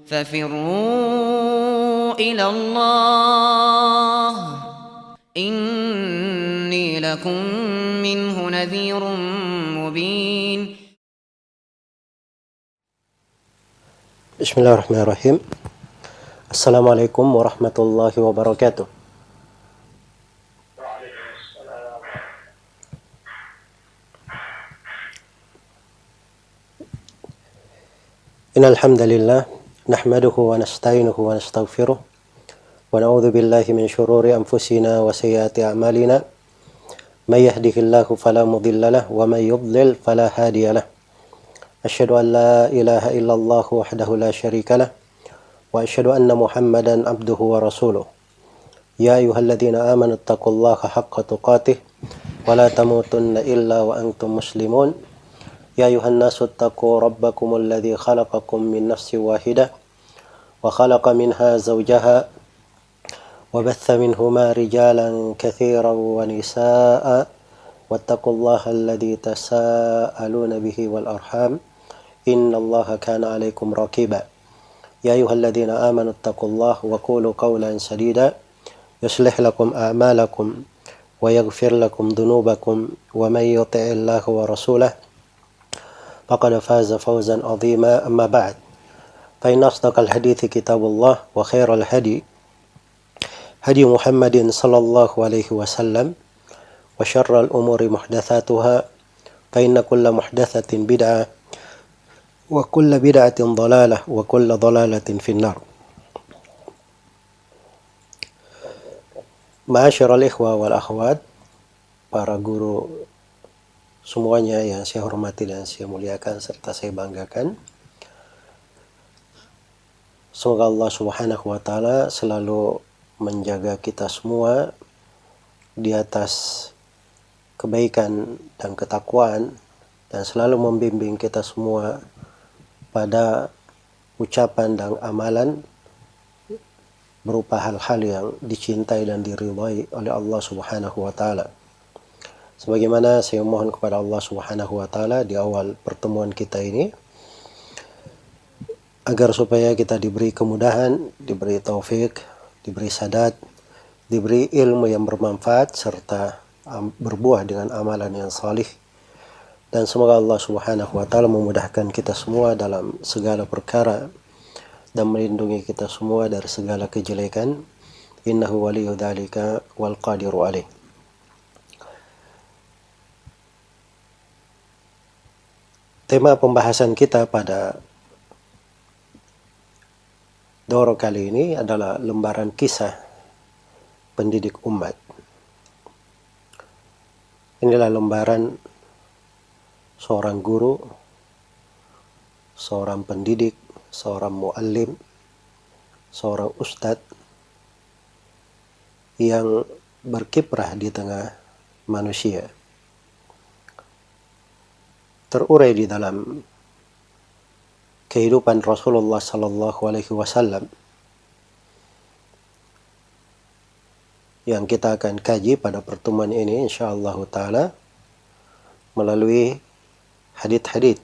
ففروا إلى الله إني لكم منه نذير مبين. Bismillahirrahmanirrahim. Assalamualaikum warahmatullahi wabarakatuh. Innal hamdalillah nahmaduhu wa nasta'inuhu wa nastaghfiruh wa na'udzu billahi min shururi anfusina wa sayyiati a'malina. May yahdihillahu fala mudilla lahu wa may yudlil fala hadiya lahu. Asyhadu an la ilaha illallah wahdahu la syarika lahu wa asyhadu anna Muhammadan abduhu wa rasuluh. Ya ayyuhalladzina amanu taqullaha haqqa tuqatih wa la tamutunna illa wa antum muslimun. Ya ayuhan nasu taqu rabbakumul ladzi khalaqakum min nafsin wahidah wa khalaqa minha zawjaha wa batha minhuma rijalan katsiran wa nisaa'a wattaqullaha alladzi tasaaluna bihi wal arham innallaha kana 'alaikum raqiba. Ya ayyuhalladzina amanu taqullaha wa qulu qawlan sadida yuslih lakum a'malakum wa yaghfir lakum dhunubakum wa may yuti'illaha wa rasulahu faqad faza fawzan 'azima. Amma ba'd, fa inna asdaqal hadithi kitabullah wa khairal hadi Muhammadin sallallahu alaihi wasallam wa syarral umuri muhdatsatuha fa inna kulla muhdatsatin bid'ah wa kulla bid'atin dhalalah wa kulla dhalalatin finnar. Ma'asyiral ikhwa wal akhwat, para guru semuanya yang saya hormati dan saya muliakan serta saya banggakan. Semoga Allah Subhanahu wa taala selalu menjaga kita semua di atas kebaikan dan ketakwaan dan selalu membimbing kita semua pada ucapan dan amalan berupa hal-hal yang dicintai dan diridhai oleh Allah Subhanahu wa taala. Sebagaimana saya mohon kepada Allah Subhanahu wa taala di awal pertemuan kita ini agar supaya kita diberi kemudahan, diberi taufik, diberi sadat, diberi ilmu yang bermanfaat serta berbuah dengan amalan yang salih. Dan semoga Allah Subhanahu wa taala memudahkan kita semua dalam segala perkara dan melindungi kita semua dari segala kejelekan. Innahu waliyyu dzalika wal qadiru alaih. Tema pembahasan kita pada daurah kali ini adalah lembaran kisah pendidik umat. Inilah lembaran seorang guru, seorang pendidik, seorang muallim, seorang ustadz yang berkiprah di tengah manusia. Terurai di dalam kehidupan Rasulullah sallallahu alaihi wasallam yang kita akan kaji pada pertemuan ini insyaallah taala melalui hadits-hadits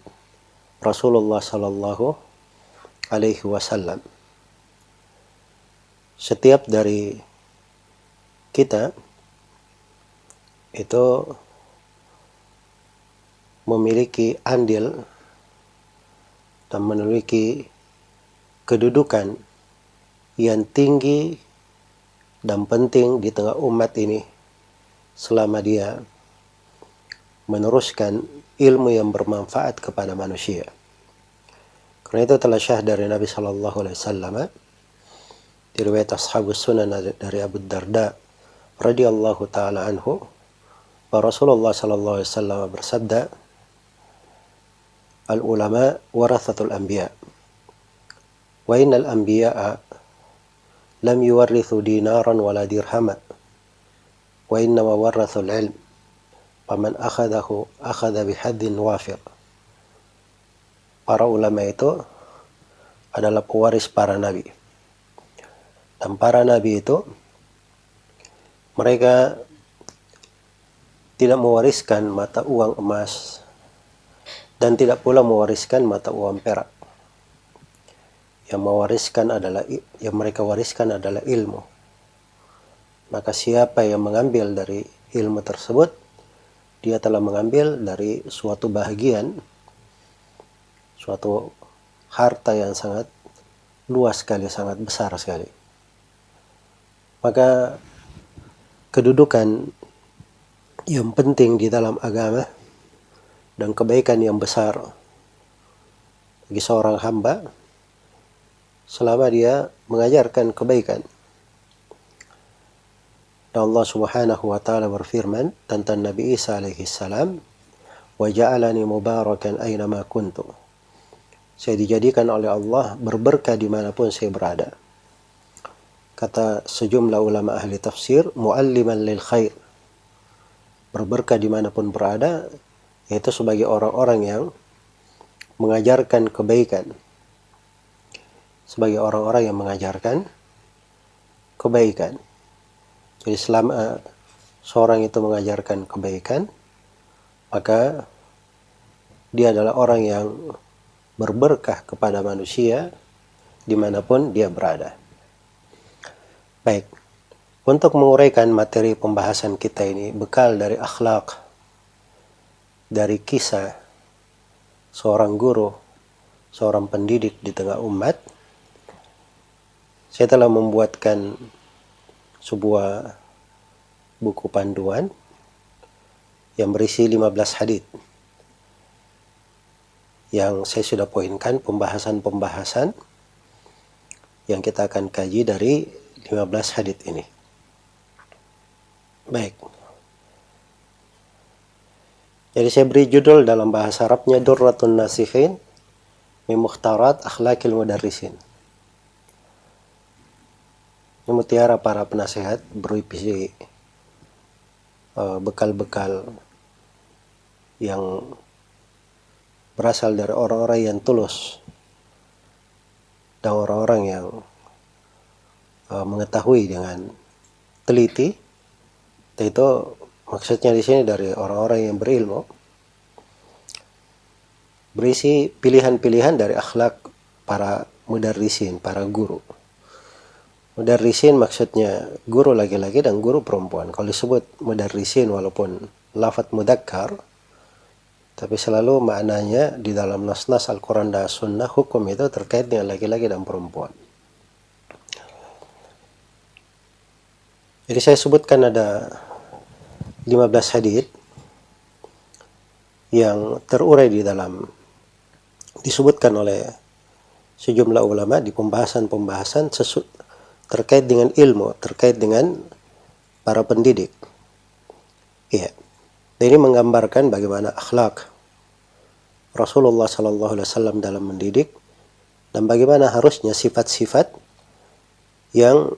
Rasulullah sallallahu alaihi wasallam. Setiap dari kita itu memiliki andil dan memiliki kedudukan yang tinggi dan penting di tengah umat ini selama dia meneruskan ilmu yang bermanfaat kepada manusia. Karena itu telah syah dari Nabi sallallahu alaihi wasallam di riwayat Ashabus Sunan dari Abu Darda radhiyallahu taala anhu, bahwa Rasulullah sallallahu alaihi wasallam bersabda, al-ulama warathatul anbiya wa innal anbiya'a lam yuwarrithu dinaran wala dirhama wa innama warrathul ilm faman akhadahu akhadha bihaddin wafir. Para ulama itu adalah pewaris para nabi, dan para nabi itu mereka tidak mewariskan mata uang emas dan tidak pula mewariskan mata uang perak. yang mereka wariskan adalah ilmu. Maka siapa yang mengambil dari ilmu tersebut, dia telah mengambil dari suatu bahagian, suatu harta yang sangat luas sekali, sangat besar sekali. Maka kedudukan yang penting di dalam agama dan kebaikan yang besar bagi seorang hamba selama dia mengajarkan kebaikan. Dan Allah Subhanahu wa taala berfirman tentang Nabi Isa alaihi salam, "Wa ja'alani mubarakan aina ma kuntu." Saya dijadikan oleh Allah berberkah dimanapun saya berada. Kata sejumlah ulama ahli tafsir, mualliman lil khair. Berberkah dimanapun berada, yaitu sebagai orang-orang yang mengajarkan kebaikan. Sebagai orang-orang yang mengajarkan kebaikan. Jadi selama seorang itu mengajarkan kebaikan, maka dia adalah orang yang berberkah kepada manusia dimanapun dia berada. Baik, untuk menguraikan materi pembahasan kita ini, bekal dari akhlak, dari kisah seorang guru, seorang pendidik di tengah umat, saya telah membuatkan sebuah buku panduan yang berisi 15 hadits yang saya sudah poinkan pembahasan-pembahasan yang kita akan kaji dari 15 hadits ini. Baik. Jadi saya beri judul dalam bahasa Arabnya Durratun Nasikhin min Mukhtarat Akhlaqil Mudarrisin. Ini mutiara para penasehat berisi bekal-bekal yang berasal dari orang-orang yang tulus dan orang-orang yang mengetahui dengan teliti. Itu maksudnya di sini dari orang-orang yang berilmu, berisi pilihan-pilihan dari akhlak para mudarrisin, para guru. Mudarrisin maksudnya guru laki-laki dan guru perempuan. Kalau disebut mudarrisin walaupun lafadz mudzakkar, tapi selalu maknanya di dalam nas-nas Al-Quran dan Sunnah hukum itu terkait dengan laki-laki dan perempuan. Jadi saya sebutkan ada 15 hadits yang terurai di dalam, disebutkan oleh sejumlah ulama di pembahasan-pembahasan terkait dengan ilmu, terkait dengan para pendidik. Iya. Ini menggambarkan bagaimana akhlak Rasulullah SAW dalam mendidik dan bagaimana harusnya sifat-sifat yang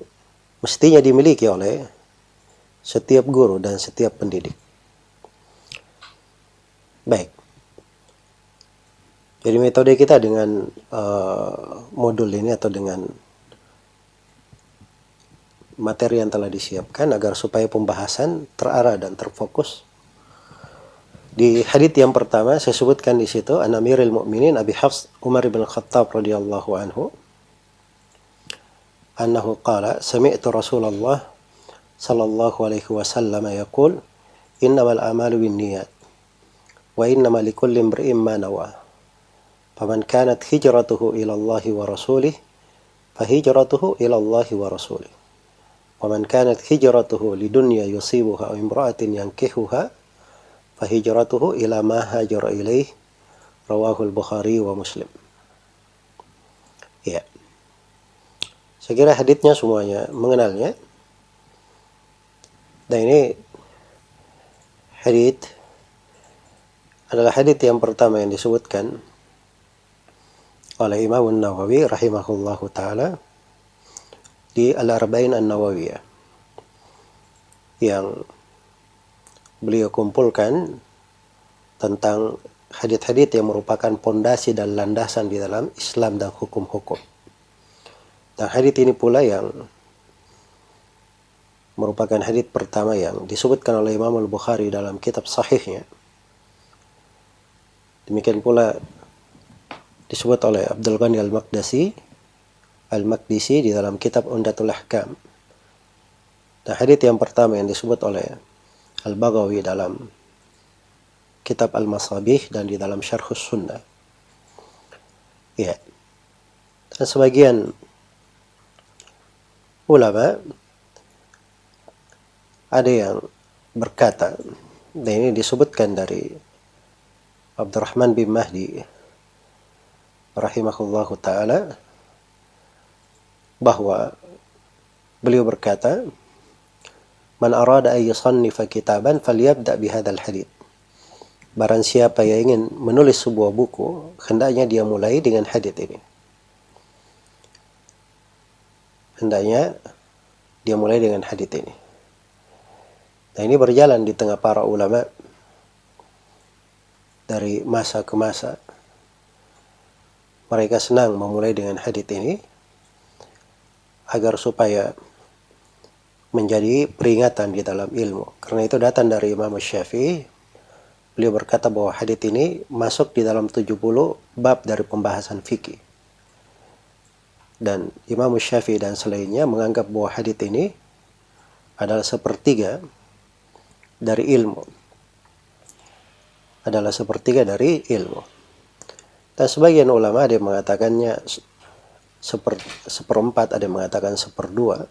mestinya dimiliki oleh setiap guru dan setiap pendidik. Baik. Jadi metode kita dengan modul ini atau dengan materi yang telah disiapkan agar supaya pembahasan terarah dan terfokus. Di hadits yang pertama saya sebutkan di situ an Amirul Mukminin Abi Hafs Umar bin Khattab radhiyallahu anhu annahu qala sami'tu Rasulullah sallallahu alaihi wasallam yaqul innamal a'malu binniyat wa innamal likulli imri'in ma nawa faman kanat hijratuhu ila Allah wa rasulih fahijratuhu ila Allah wa rasulih wa man kanat hijratuhu lidunya yusibuha aw imra'atin yankihuha fahijratuhu ila ma hajara ilaih rawahul Bukhari wa Muslim. Ya. Saya kira haditsnya semuanya mengenalnya. Dan ini hadits adalah hadits yang pertama yang disebutkan oleh Imam An-Nawawi rahimahullahu taala di Al-Arba'in An-Nawawiyah yang beliau kumpulkan tentang hadits-hadits yang merupakan pondasi dan landasan di dalam Islam dan hukum-hukum. Dan hadits ini pula yang merupakan hadits pertama yang disebutkan oleh Imam Al-Bukhari dalam kitab sahihnya. Demikian pula disebut oleh Abdul Ghani Al-Maqdisi Al-Maqdisi di dalam kitab Umdatul Ahkam. Nah, hadits yang pertama yang disebut oleh Al-Baghawi dalam kitab Al-Masabih dan di dalam Syarhus Sunnah. Ya. Dan sebagian ulama ada yang berkata, dan ini disebutkan dari Abdurrahman bin Mahdi rahimahullahu ta'ala, bahwa beliau berkata, man arada an yusannifa kitaban falyabda bihadzal hadits. Barang siapa yang ingin menulis sebuah buku, hendaknya dia mulai dengan hadits ini. Hendaknya dia mulai dengan hadits ini. Nah, ini berjalan di tengah para ulama dari masa ke masa. Mereka senang memulai dengan hadits ini agar supaya menjadi peringatan di dalam ilmu. Karena itu datang dari Imam Syafi'i. Beliau berkata bahwa hadits ini masuk di dalam 70 bab dari pembahasan fikih. Dan Imam Syafi'i dan selainnya menganggap bahwa hadits ini adalah sepertiga dari ilmu. Adalah sepertiga dari ilmu. Dan sebagian ulama ada yang mengatakannya seperempat, ada yang mengatakan seperdua.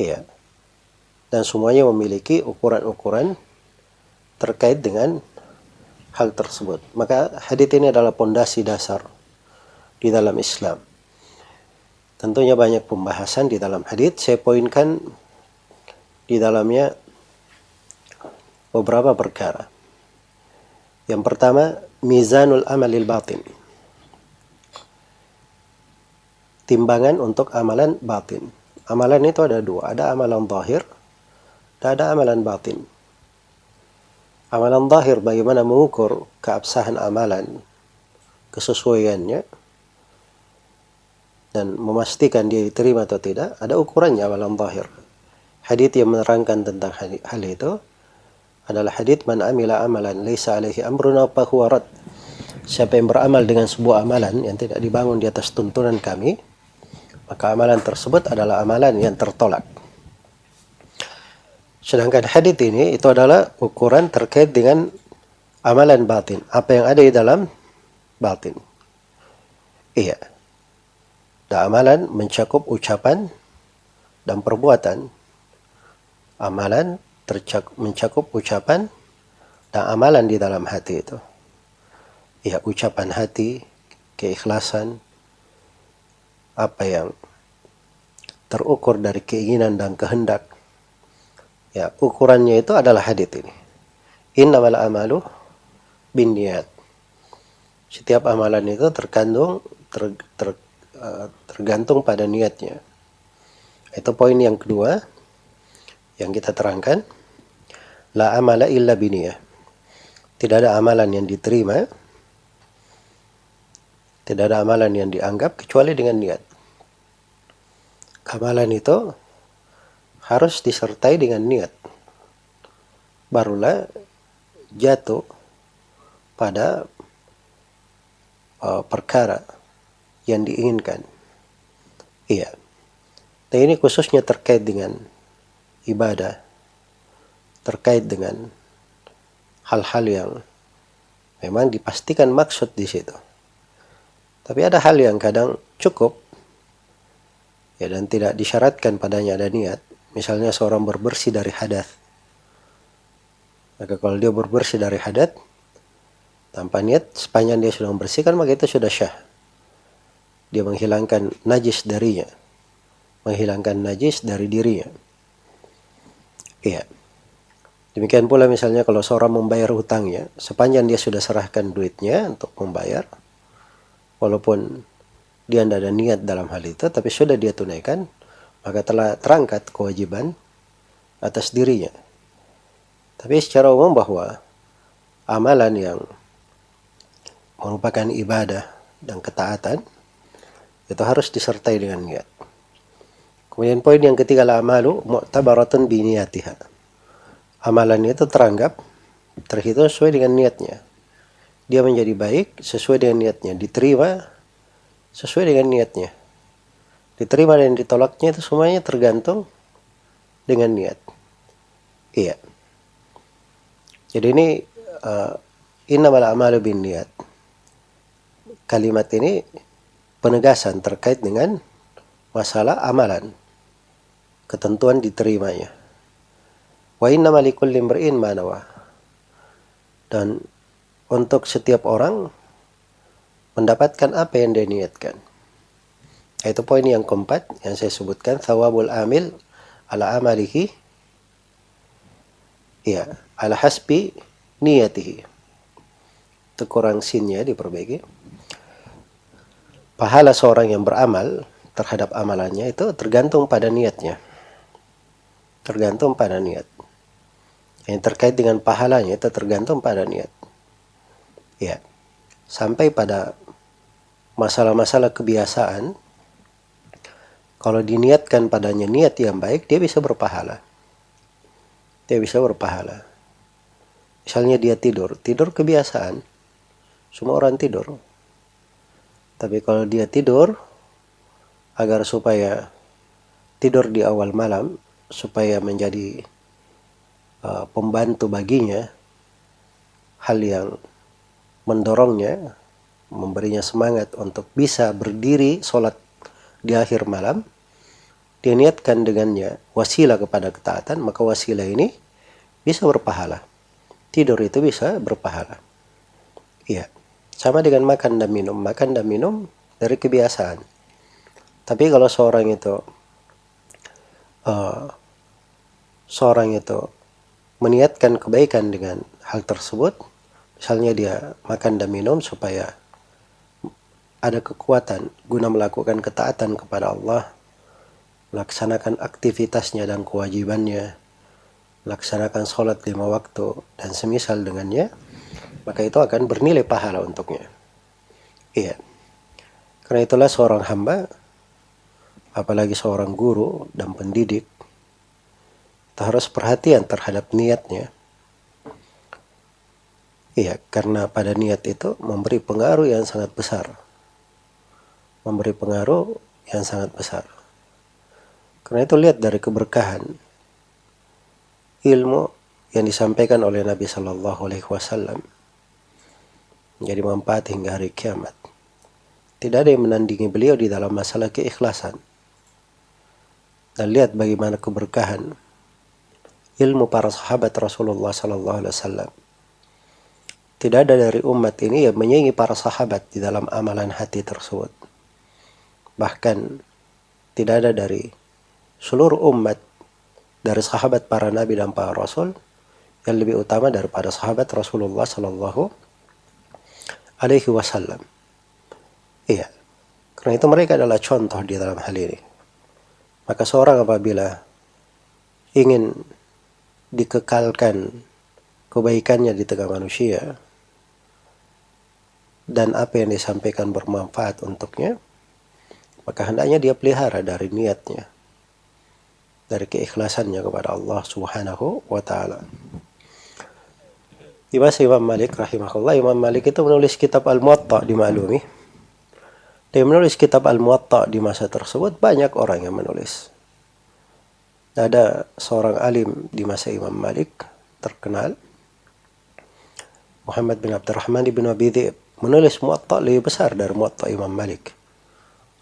Iya. Dan semuanya memiliki ukuran-ukuran terkait dengan hal tersebut. Maka hadits ini adalah pondasi dasar di dalam Islam. Tentunya banyak pembahasan di dalam hadits. Saya poinkan di dalamnya beberapa perkara. Yang pertama, mizanul amalil batin. Timbangan untuk amalan batin. Amalan itu ada dua. Ada amalan zahir dan ada amalan batin. Amalan zahir, bagaimana mengukur keabsahan amalan, kesesuaiannya, dan memastikan dia diterima atau tidak. Ada ukurannya amalan zahir. Hadits yang menerangkan tentang hal itu adalah hadits man amila amalan laisa alaihi amruna fa huwa rad. Siapa yang beramal dengan sebuah amalan yang tidak dibangun di atas tuntunan kami, maka amalan tersebut adalah amalan yang tertolak. Sedangkan hadits ini itu adalah ukuran terkait dengan amalan batin, apa yang ada di dalam batin. Iya. Dan amalan mencakup ucapan dan perbuatan. Amalan mencakup ucapan dan amalan di dalam hati itu. Ya, ucapan hati, keikhlasan, apa yang terukur dari keinginan dan kehendak. Ya, ukurannya itu adalah hadits ini. Innamal amalu binniyat. Setiap amalan itu tergantung pada niatnya. Itu poin yang kedua yang kita terangkan. La amala illa biniyah. Tidak ada amalan yang diterima, tidak ada amalan yang dianggap kecuali dengan niat. Amalan itu harus disertai dengan niat. Barulah jatuh pada perkara yang diinginkan. Iya. Dan ini khususnya terkait dengan ibadah, terkait dengan hal-hal yang memang dipastikan maksud di situ. Tapi ada hal yang kadang cukup ya dan tidak disyaratkan padanya ada niat. Misalnya seorang berbersih dari hadas. Maka kalau dia berbersih dari hadas tanpa niat, sepanjang dia sudah membersihkan, maka itu sudah syah. Dia menghilangkan najis darinya, menghilangkan najis dari dirinya. Iya. Demikian pula misalnya kalau seorang membayar hutangnya, sepanjang dia sudah serahkan duitnya untuk membayar, walaupun dia tidak ada niat dalam hal itu, tapi sudah dia tunaikan, maka telah terangkat kewajiban atas dirinya. Tapi secara umum bahwa amalan yang merupakan ibadah dan ketaatan itu harus disertai dengan niat. Kemudian poin yang ketiga, al-amalu mu'tabaratun bi niyatiha. Amalan itu terhitung sesuai dengan niatnya. Dia menjadi baik sesuai dengan niatnya, diterima sesuai dengan niatnya. Diterima dan ditolaknya itu semuanya tergantung dengan niat. Iya. Jadi ini innamal a'malu binniyat. Kalimat ini penegasan terkait dengan masalah amalan, ketentuan diterimanya. Wa innamal likulli imri'in ma nawa. Dan untuk setiap orang mendapatkan apa yang dia niatkan. Itu poin yang keempat yang saya sebutkan, thawabul amil ala amalihi, ya, ala hasbi niyatihi. Itu kurang sinnya, diperbaiki. Pahala seorang yang beramal terhadap amalannya itu tergantung pada niatnya. Tergantung pada niat. Yang terkait dengan pahalanya itu tergantung pada niat. Ya. Sampai pada masalah-masalah kebiasaan, kalau diniatkan padanya niat yang baik, dia bisa berpahala. Dia bisa berpahala. Misalnya dia tidur kebiasaan. Semua orang tidur. Tapi kalau dia tidur agar supaya tidur di awal malam, supaya menjadi pembantu baginya, hal yang mendorongnya, memberinya semangat untuk bisa berdiri sholat di akhir malam, dia niatkan dengannya wasilah kepada ketaatan, maka wasilah ini bisa berpahala. Tidur itu bisa berpahala. Iya. Sama dengan makan dan minum. Makan dan minum dari kebiasaan. Tapi kalau seorang itu meniatkan kebaikan dengan hal tersebut, misalnya dia makan dan minum supaya ada kekuatan guna melakukan ketaatan kepada Allah, melaksanakan aktivitasnya dan kewajibannya, melaksanakan sholat 5 waktu dan semisal dengannya, maka itu akan bernilai pahala untuknya. Iya. Karena itulah seorang hamba, apalagi seorang guru dan pendidik, kita harus perhatian terhadap niatnya. Iya, karena pada niat itu memberi pengaruh yang sangat besar. Memberi pengaruh yang sangat besar. Karena itu lihat dari keberkahan ilmu yang disampaikan oleh Nabi Shallallahu Alaihi Wasallam, menjadi manfaat hingga hari kiamat. Tidak ada yang menandingi beliau di dalam masalah keikhlasan. Dan lihat bagaimana keberkahan ilmu para sahabat Rasulullah Sallallahu Alaihi Wasallam. Tidak ada dari umat ini yang menyaingi para sahabat di dalam amalan hati tersebut. Bahkan tidak ada dari seluruh umat, dari sahabat para nabi dan para rasul, yang lebih utama daripada sahabat Rasulullah Sallallahu Alaihi Wasallam. Iya. Karena itu mereka adalah contoh di dalam hal ini. Maka seorang apabila ingin dikekalkan kebaikannya di tengah manusia dan apa yang disampaikan bermanfaat untuknya, maka hendaknya dia pelihara dari niatnya, dari keikhlasannya kepada Allah Subhanahu wa Ta'ala. Di masa Imam Malik rahimahullah, Imam Malik itu menulis kitab Al-Muwatta, dimaklumi. Dia menulis kitab Al-Muwatta di masa tersebut, banyak orang yang menulis. Ada seorang alim di masa Imam Malik terkenal, Muhammad bin Abdurrahman bin Abi Dhi'b, menulis Muwatta lebih besar dari Muwatta Imam Malik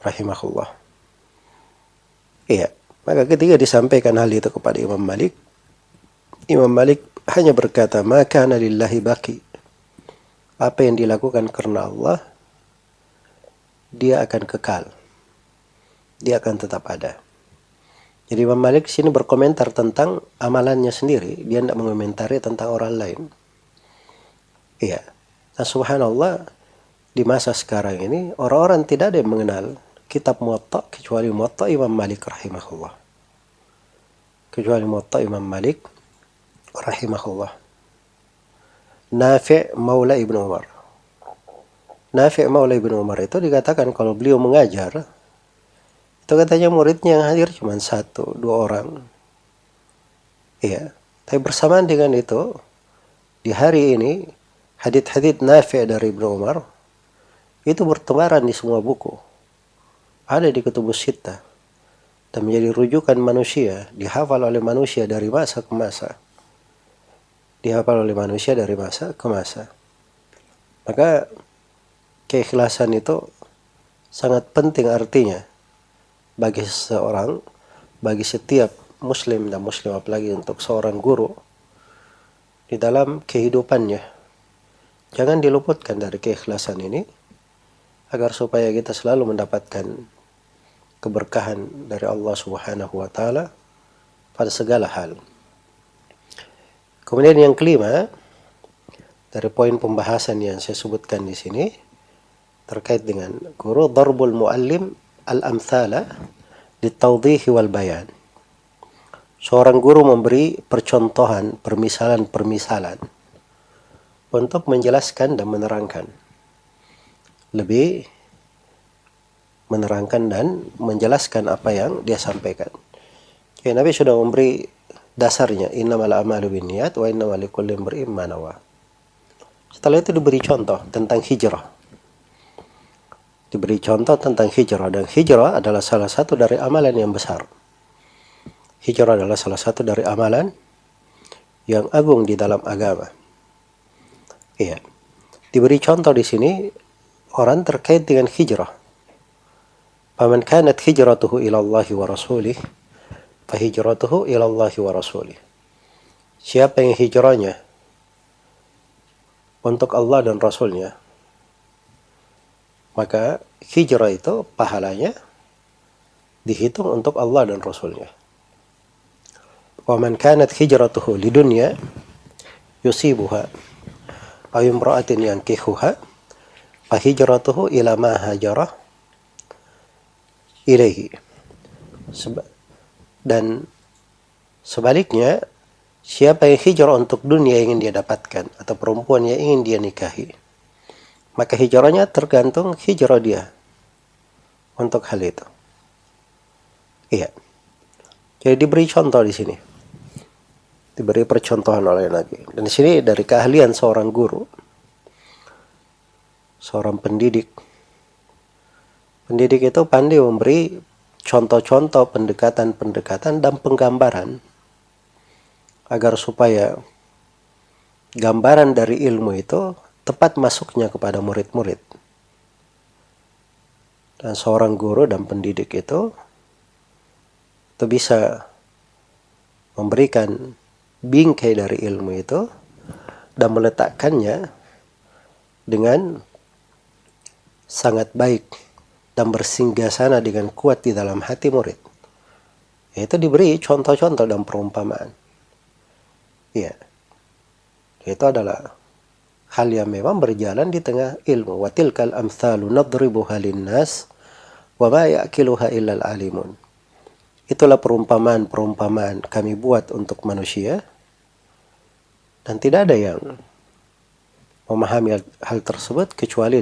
rahimahullah. Iya, maka ketika disampaikan hal itu kepada Imam Malik hanya berkata, maka lillahi baki. Apa yang dilakukan karena Allah, dia akan kekal. Dia akan tetap ada. Jadi Imam Malik sini berkomentar tentang amalannya sendiri. Dia tidak mengomentari tentang orang lain. Iya. Nah subhanallah, di masa sekarang ini, orang-orang tidak ada yang mengenal kitab Muwatta kecuali Muwatta Imam Malik rahimahullah. Kecuali Muwatta Imam Malik rahimahullah. Nafi' Maula Ibnu Umar. Nafi' Maula Ibnu Umar itu dikatakan kalau beliau mengajar, itu katanya muridnya yang hadir cuma 1-2 orang. Iya. Tapi bersamaan dengan itu, di hari ini, hadits-hadits Nafi' dari Ibnu Umar itu bertebaran di semua buku. ada di kutubus sittah dan menjadi rujukan manusia, dihafal oleh manusia dari masa ke masa. Dihafal oleh manusia dari masa ke masa. Maka keikhlasan itu sangat penting artinya bagi seseorang, bagi setiap muslim dan muslim, apalagi untuk seorang guru di dalam kehidupannya. Jangan diluputkan dari keikhlasan ini agar supaya kita selalu mendapatkan keberkahan dari Allah Subhanahu wa taala pada segala hal. Kemudian yang kelima dari poin pembahasan yang saya sebutkan di sini terkait dengan guru, darbul muallim al-amthala litawdih wal bayan. Seorang guru memberi percontohan, permisalan-permisalan untuk menjelaskan dan menerangkan. Lebih menerangkan dan menjelaskan apa yang dia sampaikan. Ya, Nabi sudah memberi dasarnya, innamal a'malu binniyat wa innamal likulli imri'in ma nawa. Setelah itu diberi contoh tentang hijrah. Diberi contoh tentang hijrah, dan hijrah adalah salah satu dari amalan yang besar. Hijrah adalah salah satu dari amalan yang agung di dalam agama. Iya. Diberi contoh di sini orang terkait dengan hijrah. Faman kanat hijratuhu ila Allah wa rasulih, fa hijratuhu ila Allah wa rasulih. Siapa yang hijrahnya untuk Allah dan Rasulnya, maka hijrah itu pahalanya dihitung untuk Allah dan Rasulnya. Wa man kanat hijratuhu lidunya yusibuha aw imra'atin yankihuha fa hijratuhu ila ma hajara ilaihi. Dan sebaliknya, siapa yang hijrah untuk dunia yang ingin dia dapatkan atau perempuan yang ingin dia nikahi, maka hijrahnya tergantung hijrah dia untuk hal itu. Iya. Jadi diberi contoh di sini. Diberi percontohan oleh Nabi. Dan di sini dari keahlian seorang guru, seorang pendidik. Pendidik itu pandai memberi contoh-contoh, pendekatan-pendekatan dan penggambaran agar supaya gambaran dari ilmu itu tepat masuknya kepada murid-murid. Dan seorang guru dan pendidik itu bisa memberikan bingkai dari ilmu itu dan meletakkannya dengan sangat baik dan bersinggasana dengan kuat di dalam hati murid. Itu diberi contoh-contoh dan perumpamaan. Iya. Itu adalah hal yang memang berjalan di tengah ilmu. Wa tilkal amthalu nadribuha linnas wa ma ya'kiluha illal alimun. Itulah perumpamaan-perumpamaan kami buat untuk manusia, dan tidak ada yang memahami hal tersebut kecuali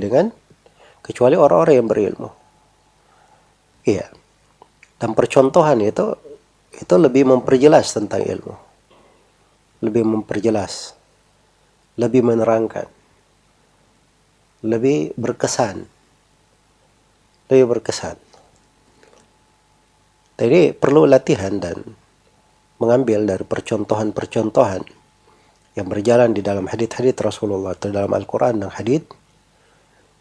orang-orang yang berilmu. Iya. Dan percontohan itu lebih memperjelas tentang ilmu. Lebih memperjelas, lebih menerangkan, lebih berkesan. Jadi perlu latihan dan mengambil dari percontohan-percontohan yang berjalan di dalam hadits-hadits Rasulullah atau dalam Al-Quran dan hadits,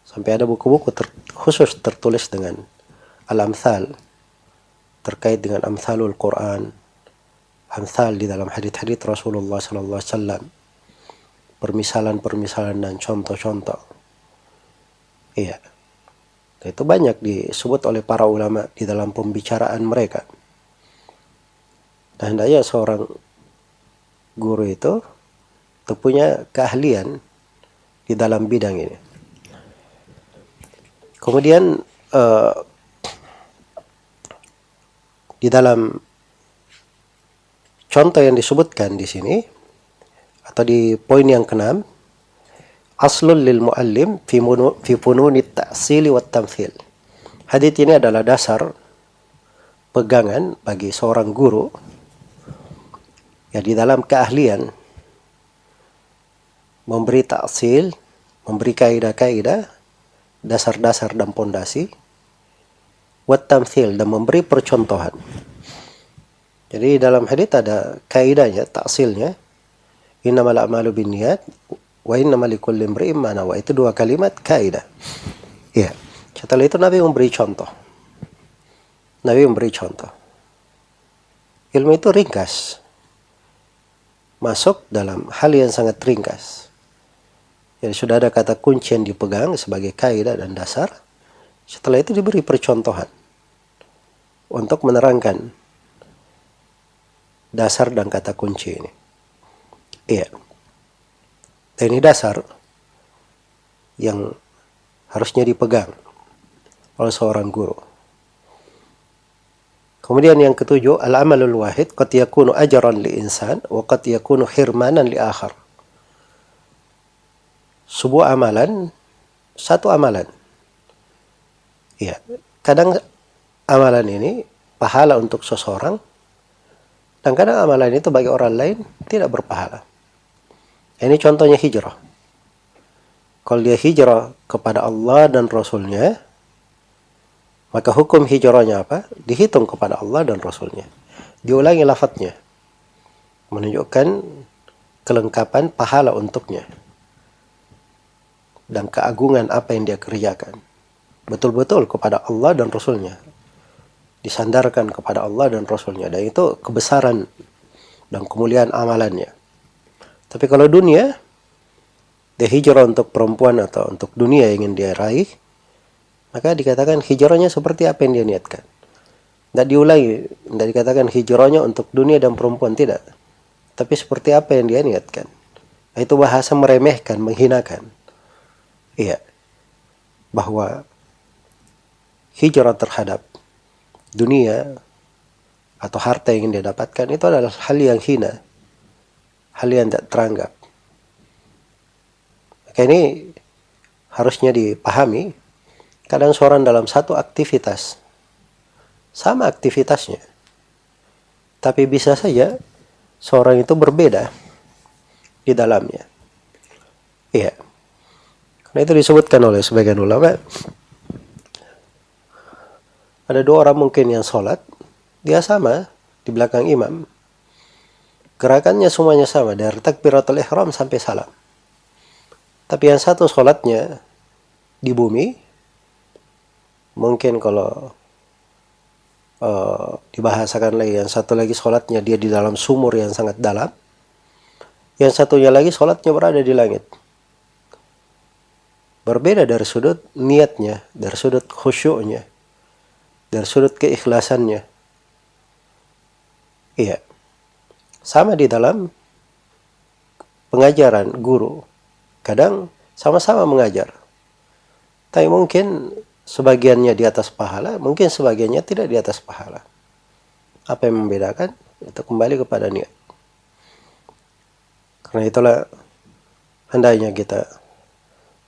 sampai ada buku-buku khusus tertulis dengan al-amthal, terkait dengan amthalul Quran, amthal di dalam hadits-hadits Rasulullah sallallahu alaihi wasallam, permisalan-permisalan dan contoh-contoh. Iya. Itu banyak disebut oleh para ulama di dalam pembicaraan mereka. Dan hendaknya seorang guru itu punya keahlian di dalam bidang ini. Kemudian di dalam contoh yang disebutkan di sini atau di poin yang ke-6, aslul lil muallim fi fununit ta'sili wat tamthil. Hadits ini adalah dasar pegangan bagi seorang guru ya di dalam keahlian memberi ta'sil, memberi kaidah-kaidah, dasar-dasar dan pondasi wat tamthil, dan memberi percontohan. Jadi dalam hadits ada kaidahnya, taksilnya, innamal a'malu binniyat wa innamal likulli imri'in ma nawa. Itu dua kalimat kaidah. Ya. Setelah itu Nabi memberi contoh. Ilmu itu ringkas. Masuk dalam hal yang sangat ringkas. Jadi sudah ada kata kunci yang dipegang sebagai kaidah dan dasar. Setelah itu diberi percontohan untuk menerangkan dasar dan kata kunci ini. Iya. Dan ini dasar yang harusnya dipegang oleh seorang guru. Kemudian yang ketujuh, al-amalul wahid qad yakunu ajran li insan wa qad yakunu hirmanan li akhar. Sebuah amalan, satu amalan. Ya, kadang amalan ini pahala untuk seseorang, dan kadang amalan itu bagi orang lain tidak berpahala. Ini contohnya hijrah. Kalau dia hijrah kepada Allah dan Rasulnya, maka hukum hijrahnya apa? Dihitung kepada Allah dan Rasulnya. Diulangi lafadznya, menunjukkan kelengkapan pahala untuknya dan keagungan apa yang dia kerjakan. Betul-betul kepada Allah dan Rasulnya, disandarkan kepada Allah dan Rasulnya, dan itu kebesaran dan kemuliaan amalannya. Tapi kalau dunia, dia hijrah untuk perempuan atau untuk dunia yang ingin dia raih, maka dikatakan hijrahnya seperti apa yang dia niatkan. Tidak diulangi, tidak dikatakan hijrahnya untuk dunia dan perempuan, tidak. Tapi seperti apa yang dia niatkan. Itu bahasa meremehkan, menghinakan. Iya. Bahwa hijrah terhadap dunia atau harta yang ingin dia dapatkan itu adalah hal yang hina, hal yang tidak teranggap. Maka ini harusnya dipahami. Kadang seorang dalam satu aktivitas, sama aktivitasnya, tapi bisa saja seorang itu berbeda di dalamnya. Iya. Karena itu disebutkan oleh sebagian ulama, ada dua orang mungkin yang sholat, dia sama di belakang imam, gerakannya semuanya sama dari takbiratul ihram sampai salam. Tapi yang satu sholatnya di bumi, mungkin kalau dibahasakan lagi, yang satu lagi sholatnya dia di dalam sumur yang sangat dalam, yang satunya lagi sholatnya berada di langit. Berbeda dari sudut niatnya, dari sudut khusyuknya, dari sudut keikhlasannya. Iya. Sama di dalam pengajaran guru. Kadang sama-sama mengajar, tapi mungkin sebagiannya di atas pahala, mungkin sebagiannya tidak di atas pahala. Apa yang membedakan? Itu kembali kepada niat. Karena itulah hendaknya kita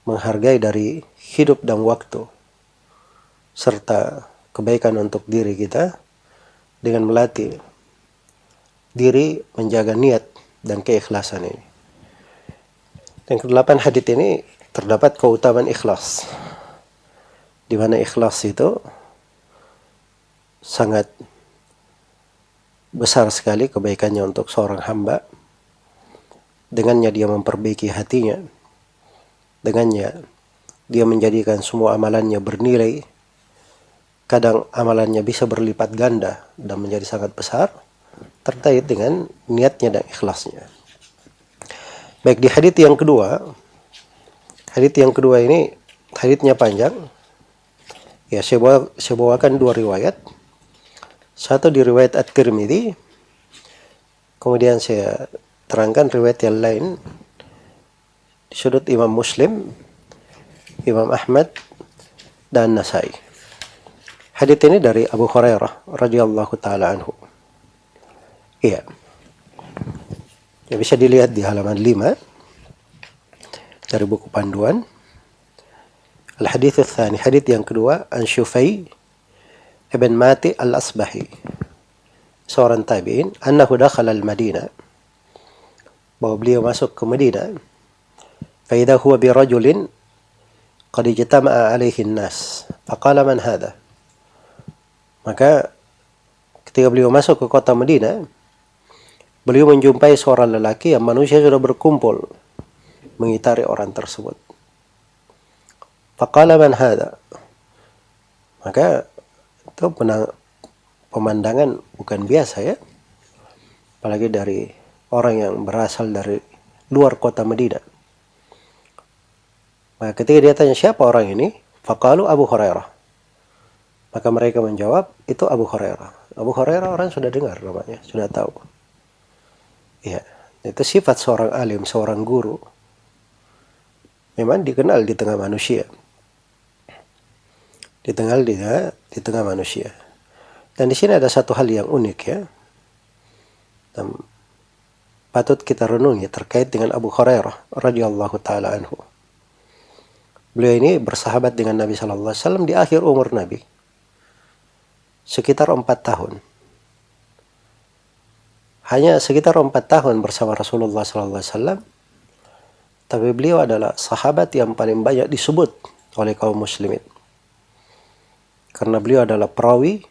menghargai dari hidup dan waktu, serta kebaikan untuk diri kita, dengan melatih diri menjaga niat dan keikhlasan ini. Yang kedelapan, hadits ini terdapat keutamaan ikhlas, di mana ikhlas itu sangat besar sekali kebaikannya untuk seorang hamba. Dengannya dia memperbaiki hatinya, dengannya dia menjadikan semua amalannya bernilai. Kadang amalannya bisa berlipat ganda dan menjadi sangat besar, terkait dengan niatnya dan ikhlasnya. Baik, di hadits yang kedua, ini haditsnya panjang. Ya, saya bawakan dua riwayat. Satu di riwayat At-Tirmidzi, kemudian saya terangkan riwayat yang lain di sudut Imam Muslim, Imam Ahmad, dan Nasai. Hadits ini dari Abu Hurairah radhiyallahu taala anhu. Iya. Ya, bisa dilihat di halaman 5 dari buku panduan. Al-hadits ats-tsani, hadits yang kedua, an Syufai ibn Mati al-Asbahi, seorang tabi'in, annahu dakhala al-Madinah, bahwa beliau masuk ke Madinah, fa idza huwa bi rajulin qad ijtama'a alaihi an-nas, faqala man hadha, Maka ketika beliau masuk ke kota Madinah, beliau menjumpai seorang lelaki yang manusia sudah berkumpul mengitari orang tersebut. Faqala man hadha? Maka itu pemandangan bukan biasa ya, apalagi dari orang yang berasal dari luar kota Madinah. Maka ketika dia tanya siapa orang ini, faqalu Abu Hurairah. Maka mereka menjawab, itu Abu Hurairah. Abu Hurairah orang sudah dengar namanya, sudah tahu. Ya, itu sifat seorang alim, seorang guru. Memang dikenal di tengah manusia. Di tengah manusia. Dan di sini ada satu hal yang unik ya. Dan patut kita renungi terkait dengan Abu Hurairah radhiyallahu taala anhu. Beliau ini bersahabat dengan Nabi sallallahu alaihi wasallam di akhir umur Nabi. Sekitar 4 tahun. Hanya sekitar 4 tahun bersama Rasulullah sallallahu alaihi wasallam. Tapi beliau adalah sahabat yang paling banyak disebut oleh kaum muslimin. Karena beliau adalah perawi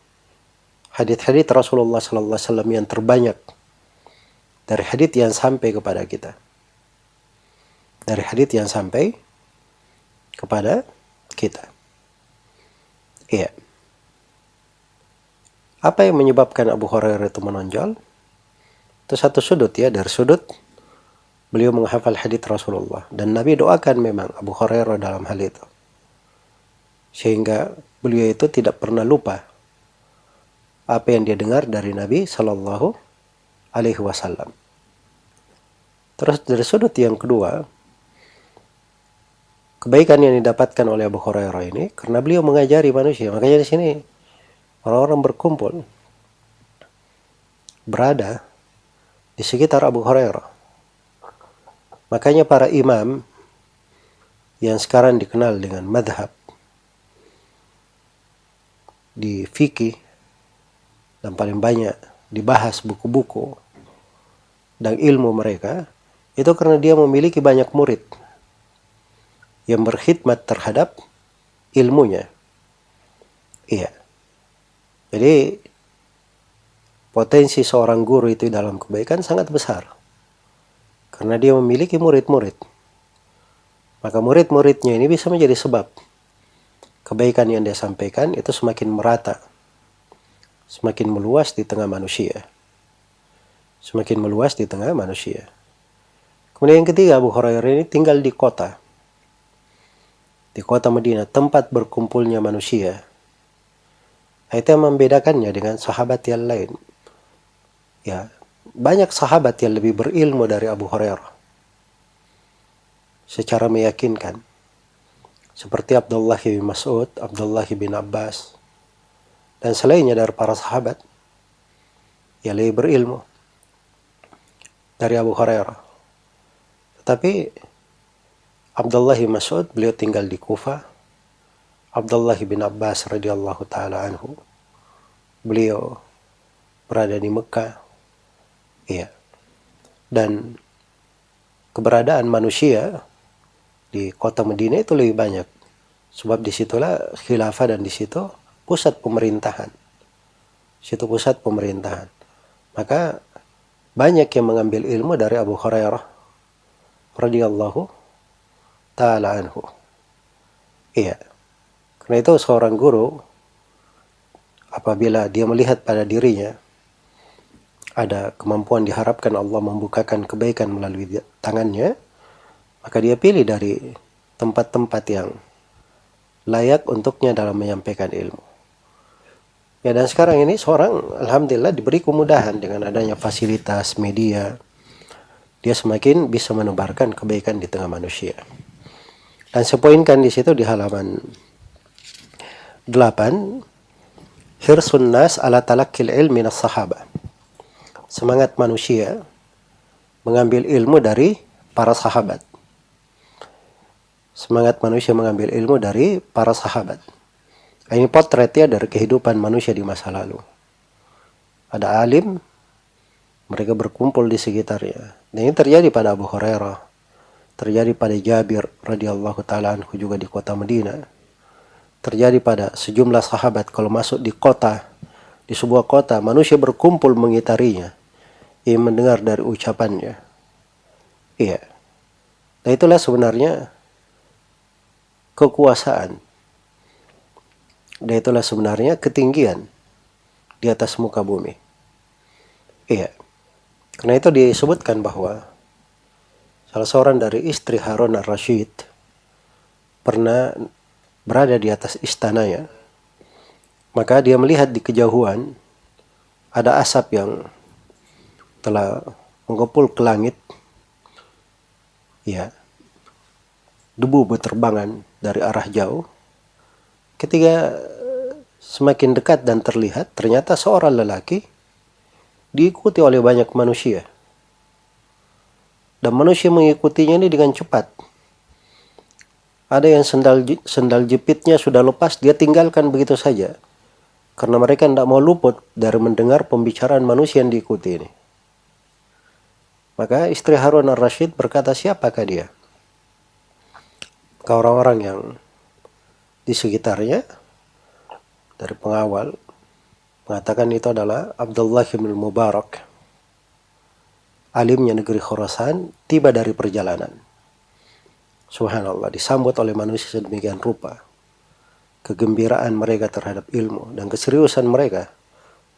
hadits-hadits Rasulullah sallallahu alaihi wasallam yang terbanyak dari hadits yang sampai kepada kita. Dari hadits yang sampai kepada kita. Iya. Apa yang menyebabkan Abu Hurairah itu menonjol? Itu satu sudut ya, dari sudut beliau menghafal hadits Rasulullah. Dan Nabi doakan memang Abu Hurairah dalam hal itu. Sehingga beliau itu tidak pernah lupa apa yang dia dengar dari Nabi Sallallahu Alaihi Wasallam. Terus dari sudut yang kedua, kebaikan yang didapatkan oleh Abu Hurairah ini karena beliau mengajari manusia. Makanya di sini orang-orang berkumpul berada di sekitar Abu Hurairah. Makanya para imam yang sekarang dikenal dengan madhab di fikih dan paling banyak dibahas buku-buku dan ilmu mereka, itu karena dia memiliki banyak murid yang berkhidmat terhadap ilmunya. Iya. Jadi potensi seorang guru itu dalam kebaikan sangat besar. Karena dia memiliki murid-murid. Maka murid-muridnya ini bisa menjadi sebab kebaikan yang dia sampaikan itu semakin merata. Semakin meluas di tengah manusia. Semakin meluas di tengah manusia. Kemudian yang ketiga, Abu Hurairah ini tinggal di kota. Di kota Madinah, tempat berkumpulnya manusia. Itu yang membedakannya dengan sahabat yang lain. Ya, banyak sahabat yang lebih berilmu dari Abu Hurairah. Secara meyakinkan. Seperti Abdullah bin Mas'ud, Abdullah bin Abbas. Dan selainnya dari para sahabat. Yang lebih berilmu dari Abu Hurairah. Tetapi Abdullah bin Mas'ud beliau tinggal di Kufah. Abdullah bin Abbas radhiyallahu taala anhu beliau berada di Mekah. Iya. Dan keberadaan manusia di kota Madinah itu lebih banyak. Sebab disitulah khilafah dan di situ pusat pemerintahan. Situ pusat pemerintahan. Maka banyak yang mengambil ilmu dari Abu Hurairah radhiyallahu taala anhu. Iya. Karena itu seorang guru apabila dia melihat pada dirinya ada kemampuan diharapkan Allah membukakan kebaikan melalui tangannya, maka dia pilih dari tempat-tempat yang layak untuknya dalam menyampaikan ilmu. Ya, dan sekarang ini seorang alhamdulillah diberi kemudahan dengan adanya fasilitas media. Dia semakin bisa menebarkan kebaikan di tengah manusia. Dan saya poinkan di situ di halaman 8, hirsun nas ala talaqqil ilmi minas sahabah. Semangat manusia mengambil ilmu dari para sahabat. Semangat manusia mengambil ilmu dari para sahabat. Ini potretnya dari kehidupan manusia di masa lalu. Ada alim, mereka berkumpul di sekitarnya. Dan ini terjadi pada Abu Hurairah, terjadi pada Jabir radhiyallahu taala anhu juga di kota Madinah. Terjadi pada sejumlah sahabat kalau masuk di kota di sebuah kota, manusia berkumpul mengitarinya, ia mendengar dari ucapannya. Iya. Nah itulah sebenarnya kekuasaan. Dan itulah sebenarnya ketinggian di atas muka bumi. Iya. Karena itu disebutkan bahwa salah seorang dari istri Harun al-Rashid pernah berada di atas istananya. Maka dia melihat di kejauhan ada asap yang telah mengepul ke langit. Ya, debu berterbangan dari arah jauh. Ketika semakin dekat dan terlihat, ternyata seorang lelaki diikuti oleh banyak manusia. Dan manusia mengikutinya ini dengan cepat. Ada yang sendal jepitnya sudah lepas, dia tinggalkan begitu saja. Karena mereka tidak mau luput dari mendengar pembicaraan manusia yang diikuti ini. Maka istri Harun al-Rashid berkata, siapakah dia? Maka orang-orang yang di sekitarnya dari pengawal mengatakan itu adalah Abdullah bin Mubarak, alimnya negeri Khurasan, tiba dari perjalanan. Subhanallah, disambut oleh manusia sedemikian rupa. Kegembiraan mereka terhadap ilmu dan keseriusan mereka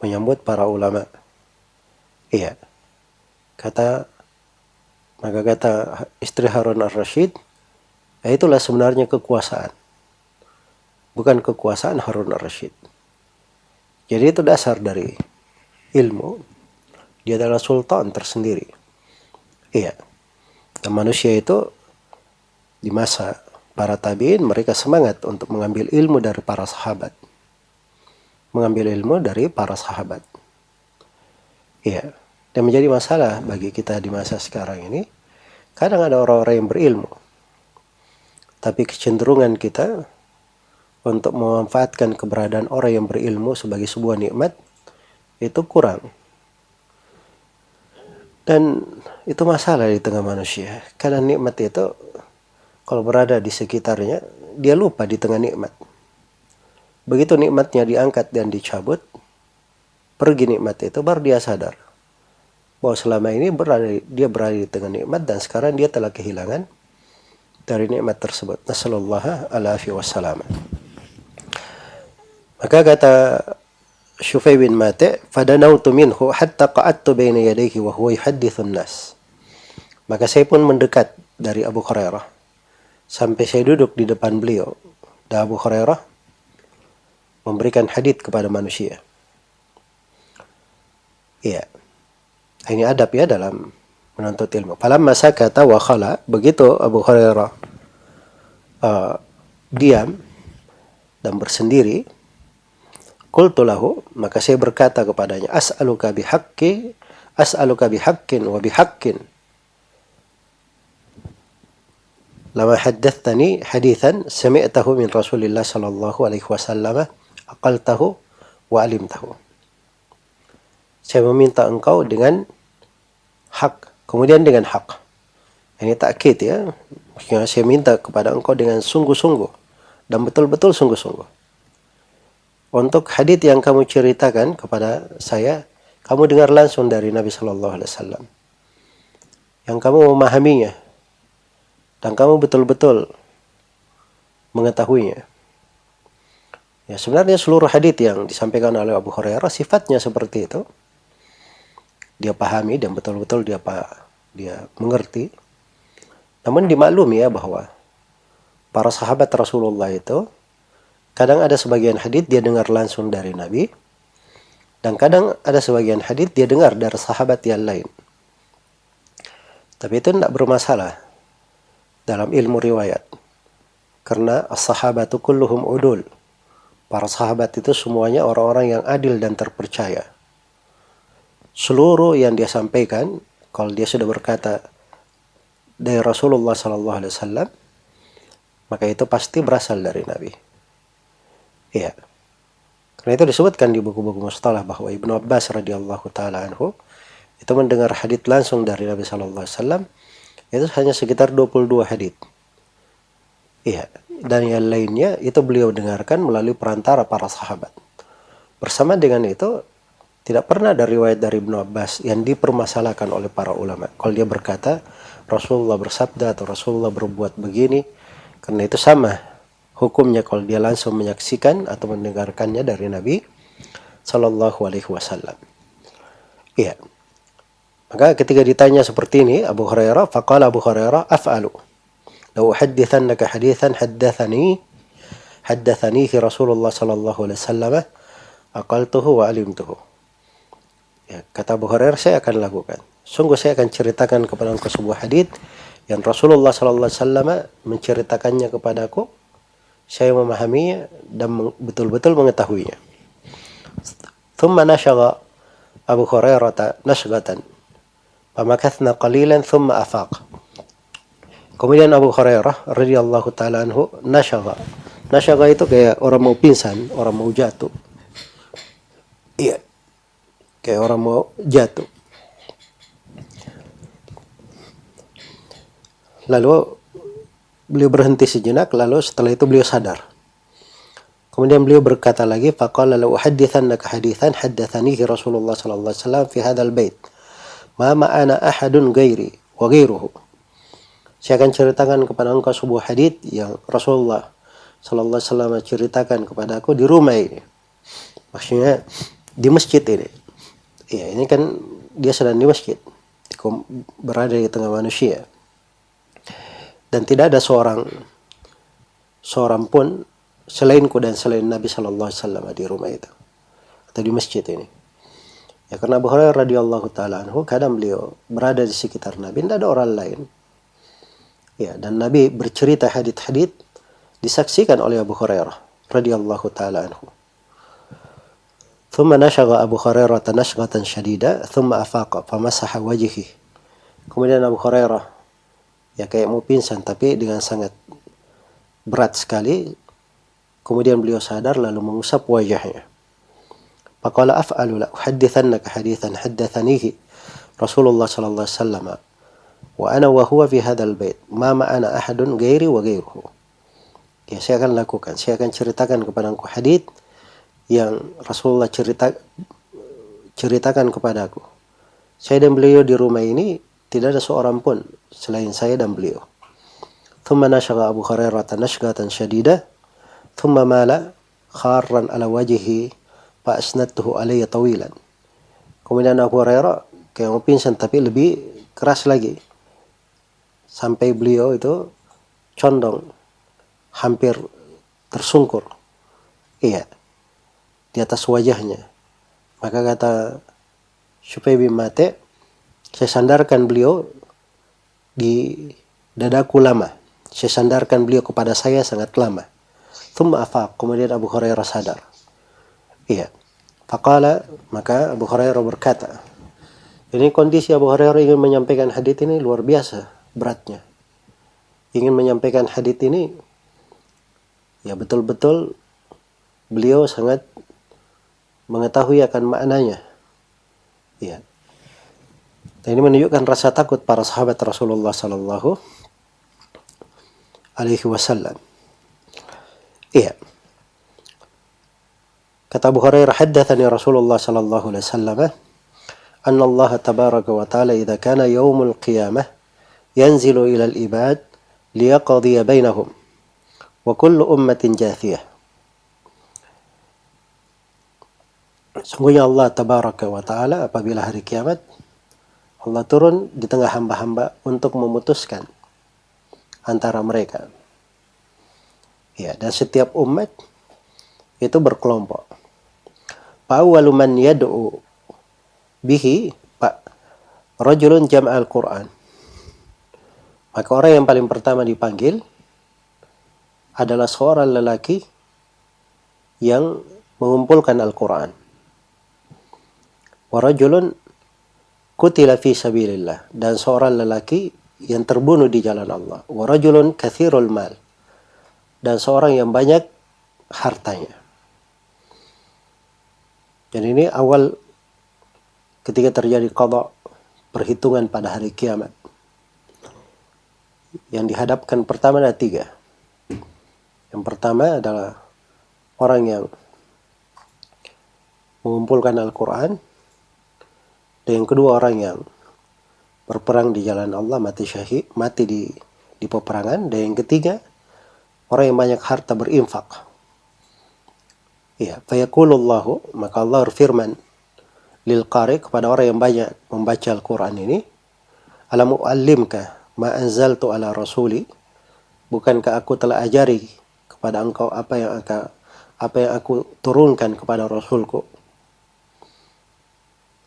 menyambut para ulama. Iya. Maka kata istri Harun al-Rashid, itulah sebenarnya kekuasaan. Bukan kekuasaan Harun al-Rashid. Jadi itu dasar dari ilmu. Dia adalah sultan tersendiri. Iya. Dan manusia itu di masa para tabi'in, mereka semangat untuk mengambil ilmu dari para sahabat. Mengambil ilmu dari para sahabat. Iya. Dan menjadi masalah bagi kita di masa sekarang ini, kadang ada orang-orang yang berilmu, tapi kecenderungan kita untuk memanfaatkan keberadaan orang yang berilmu sebagai sebuah nikmat itu kurang. Dan itu masalah di tengah manusia. Karena nikmat itu kalau berada di sekitarnya, dia lupa di tengah nikmat. Begitu nikmatnya diangkat dan dicabut, pergi nikmat itu, baru dia sadar bahwa selama ini dia berada di tengah nikmat dan sekarang dia telah kehilangan dari nikmat tersebut. Nasallallahu alaihi wasallam. Maka kata Syufai bin Mati', fadanautu minhu hatta qa'adtu baina yadayhi wa huwa yuhadditsun nas. Maka saya pun mendekat dari Abu Hurairah sampai saya duduk di depan beliau. Dan Abu Hurairah memberikan hadits kepada manusia. Iya. Ini adab ya dalam menuntut ilmu. Falamma sakata wa khala, begitu Abu Hurairah diam dan bersendiri, qultu lahu, maka saya berkata kepadanya, as'aluka bihaqqin wa bihaqqin lama haddatsani hadithan sami'tahu min Rasulillah sallallahu alaihi wasallam aqaltahu wa alimtahu. Saya meminta engkau dengan hak, kemudian dengan hak. Ini takkid ya. Maksudnya saya minta kepada engkau dengan sungguh-sungguh dan betul-betul sungguh-sungguh. Untuk hadits yang kamu ceritakan kepada saya, kamu dengar langsung dari Nabi sallallahu alaihi wasallam. Yang kamu memahaminya dan kamu betul-betul mengetahuinya. Ya, sebenarnya seluruh hadits yang disampaikan oleh Abu Hurairah sifatnya seperti itu. Dia pahami dan betul-betul dia mengerti. Namun dimaklumi ya bahwa para sahabat Rasulullah itu kadang ada sebagian hadits dia dengar langsung dari Nabi, dan kadang ada sebagian hadits dia dengar dari sahabat yang lain. Tapi itu tidak bermasalah dalam ilmu riwayat. Karena as-sahabatu kulluhum udul. Para sahabat itu semuanya orang-orang yang adil dan terpercaya. Seluruh yang dia sampaikan, kalau dia sudah berkata dari Rasulullah SAW, maka itu pasti berasal dari Nabi. Iya. Karena itu disebutkan di buku-buku mustalah bahwa Ibnu Abbas radhiyallahu taala anhu itu mendengar hadits langsung dari Nabi SAW, itu hanya sekitar 22 hadits. Iya. Dan yang lainnya itu beliau dengarkan melalui perantara para sahabat. Bersama dengan itu, tidak pernah ada riwayat dari Ibnu Abbas yang dipermasalahkan oleh para ulama. Kalau dia berkata, Rasulullah bersabda atau Rasulullah berbuat begini, karena itu sama hukumnya kalau dia langsung menyaksikan atau mendengarkannya dari Nabi Sallallahu Alaihi Wasallam. Iya. Maka ketika ditanya seperti ini Abu Hurairah, faqala Abu Hurairah, af'alu. Lau uhaddithannaka hadithan haddathanihi Rasulullah sallallahu alaihi wasallam aqaltuhu wa alimtuhu. Ya, kata Abu Hurairah, saya akan lakukan. Sungguh saya akan ceritakan kepada engkau sebuah hadits yang Rasulullah sallallahu alaihi wasallam menceritakannya kepadaku. Saya memahaminya dan betul-betul mengetahuinya. Thumma nashagha Abu Hurairah nashghatan. Famakathna qalilan thumma afaq. Kemudian Abu Hurairah radhiyallahu taala anhu nashagha. Nashagha itu kayak orang mau pingsan, orang mau jatuh. Iya. Kayak orang mau jatuh. Lalu beliau berhenti sejenak, lalu setelah itu beliau sadar. Kemudian beliau berkata lagi, faqala la uhaddithannaka hadithan haddathanihi Rasulullah sallallahu alaihi wasallam fi hadzal bait. Ma ma'ana ahadun ghairi wa ghairuhu. Saya akan ceritakan kepada engkau sebuah hadits yang Rasulullah sallallahu alaihi wasallam ceritakan kepada aku di rumah ini. Maksudnya di masjid ini. Ya, ini kan dia sedang di masjid. Berada di tengah manusia. Dan tidak ada seorang pun selainku dan selain Nabi sallallahu alaihi wasallam di rumah itu atau di masjid ini. Ya, karena Abu Hurairah radhiyallahu taala anhu kadang beliau berada di sekitar Nabi, tidak ada orang lain. Ya, dan Nabi bercerita hadits-hadits disaksikan oleh Abu Hurairah radhiyallahu taala anhu. Thumma nashagha Abu Hurairah nashghatan shadida thumma afaqa famasaha wajhihi. Kemudian Abu Hurairah ya kayak mau pingsan tapi dengan sangat berat sekali. Kemudian beliau sadar lalu mengusap wajahnya. Faqala af'alu la uhaddithannaka hadithan haddathanihi Rasulullah sallallahu alaihi wasallam wa ana wa huwa fi hadzal bait ma ma'ana ahadun ghairi wa ghairuhu. Ya, saya akan lakukan. Saya akan ceritakan kepada engkau hadits yang Rasulullah ceritakan kepadaku. Saya dan beliau di rumah ini tidak ada seorang pun selain saya dan beliau. Thumma nashagha Abu Hurairah nashghatan shadidah thumma mala kharran ala wajhihi fa asnadtuhu alayya tawilan. Kemudian Abu Hurairah kayak mau pingsan tapi lebih keras lagi. Sampai beliau itu condong hampir tersungkur. Iya. Di atas wajahnya. Maka kata Syu'aib bin Mate, saya sandarkan beliau di dadaku lama. Saya sandarkan beliau kepada saya sangat lama. Thumma afaq. Kemudian Abu Hurairah sadar. Iya. Faqala, maka Abu Hurairah berkata. Ini kondisi Abu Hurairah ingin menyampaikan hadits ini luar biasa beratnya. Ingin menyampaikan hadits ini ya betul-betul beliau sangat mengetahui akan maknanya. Ya. Dan ini menunjukkan rasa takut para sahabat Rasulullah sallallahu alaihi wasallam. Iya. Kata Abu Hurairah, haddatsani Rasulullah sallallahu alaihi wasallam anna Allah tabaraka wa ta'ala idza kana yaumul qiyamah yanzilu ila al-ibad liyaqdiya bainahum wa kullu ummatin jathiyah. Sungguhnya Allah tabaraka wa ta'ala apabila hari kiamat Allah turun di tengah hamba-hamba untuk memutuskan antara mereka. Ya, dan setiap umat itu berkelompok. Fa'awwalu man yad'u bihi rajulun jam'al Qur'an. Maka orang yang paling pertama dipanggil adalah seorang lelaki yang mengumpulkan Al-Qur'an. Wa rajulun qutila fi sabilillah, dan seorang lelaki yang terbunuh di jalan Allah. Wa rajulun katsirul mal, dan seorang yang banyak hartanya. Dan ini awal ketika terjadi qada, perhitungan pada hari kiamat. Yang dihadapkan pertama ada 3. Yang pertama adalah orang yang mengumpulkan Al-Quran. Dan yang kedua, orang yang berperang di jalan Allah, mati syahid, mati di peperangan. Dan yang ketiga, orang yang banyak harta berinfak. Ya, fayaqulullahu, maka Allah berfirman lil qari, kepada orang yang banyak membaca Al-Quran ini, alam u'allimka ma anzaltu ala rasuli, bukankah aku telah ajari kepada engkau apa yang aku turunkan kepada Rasulku.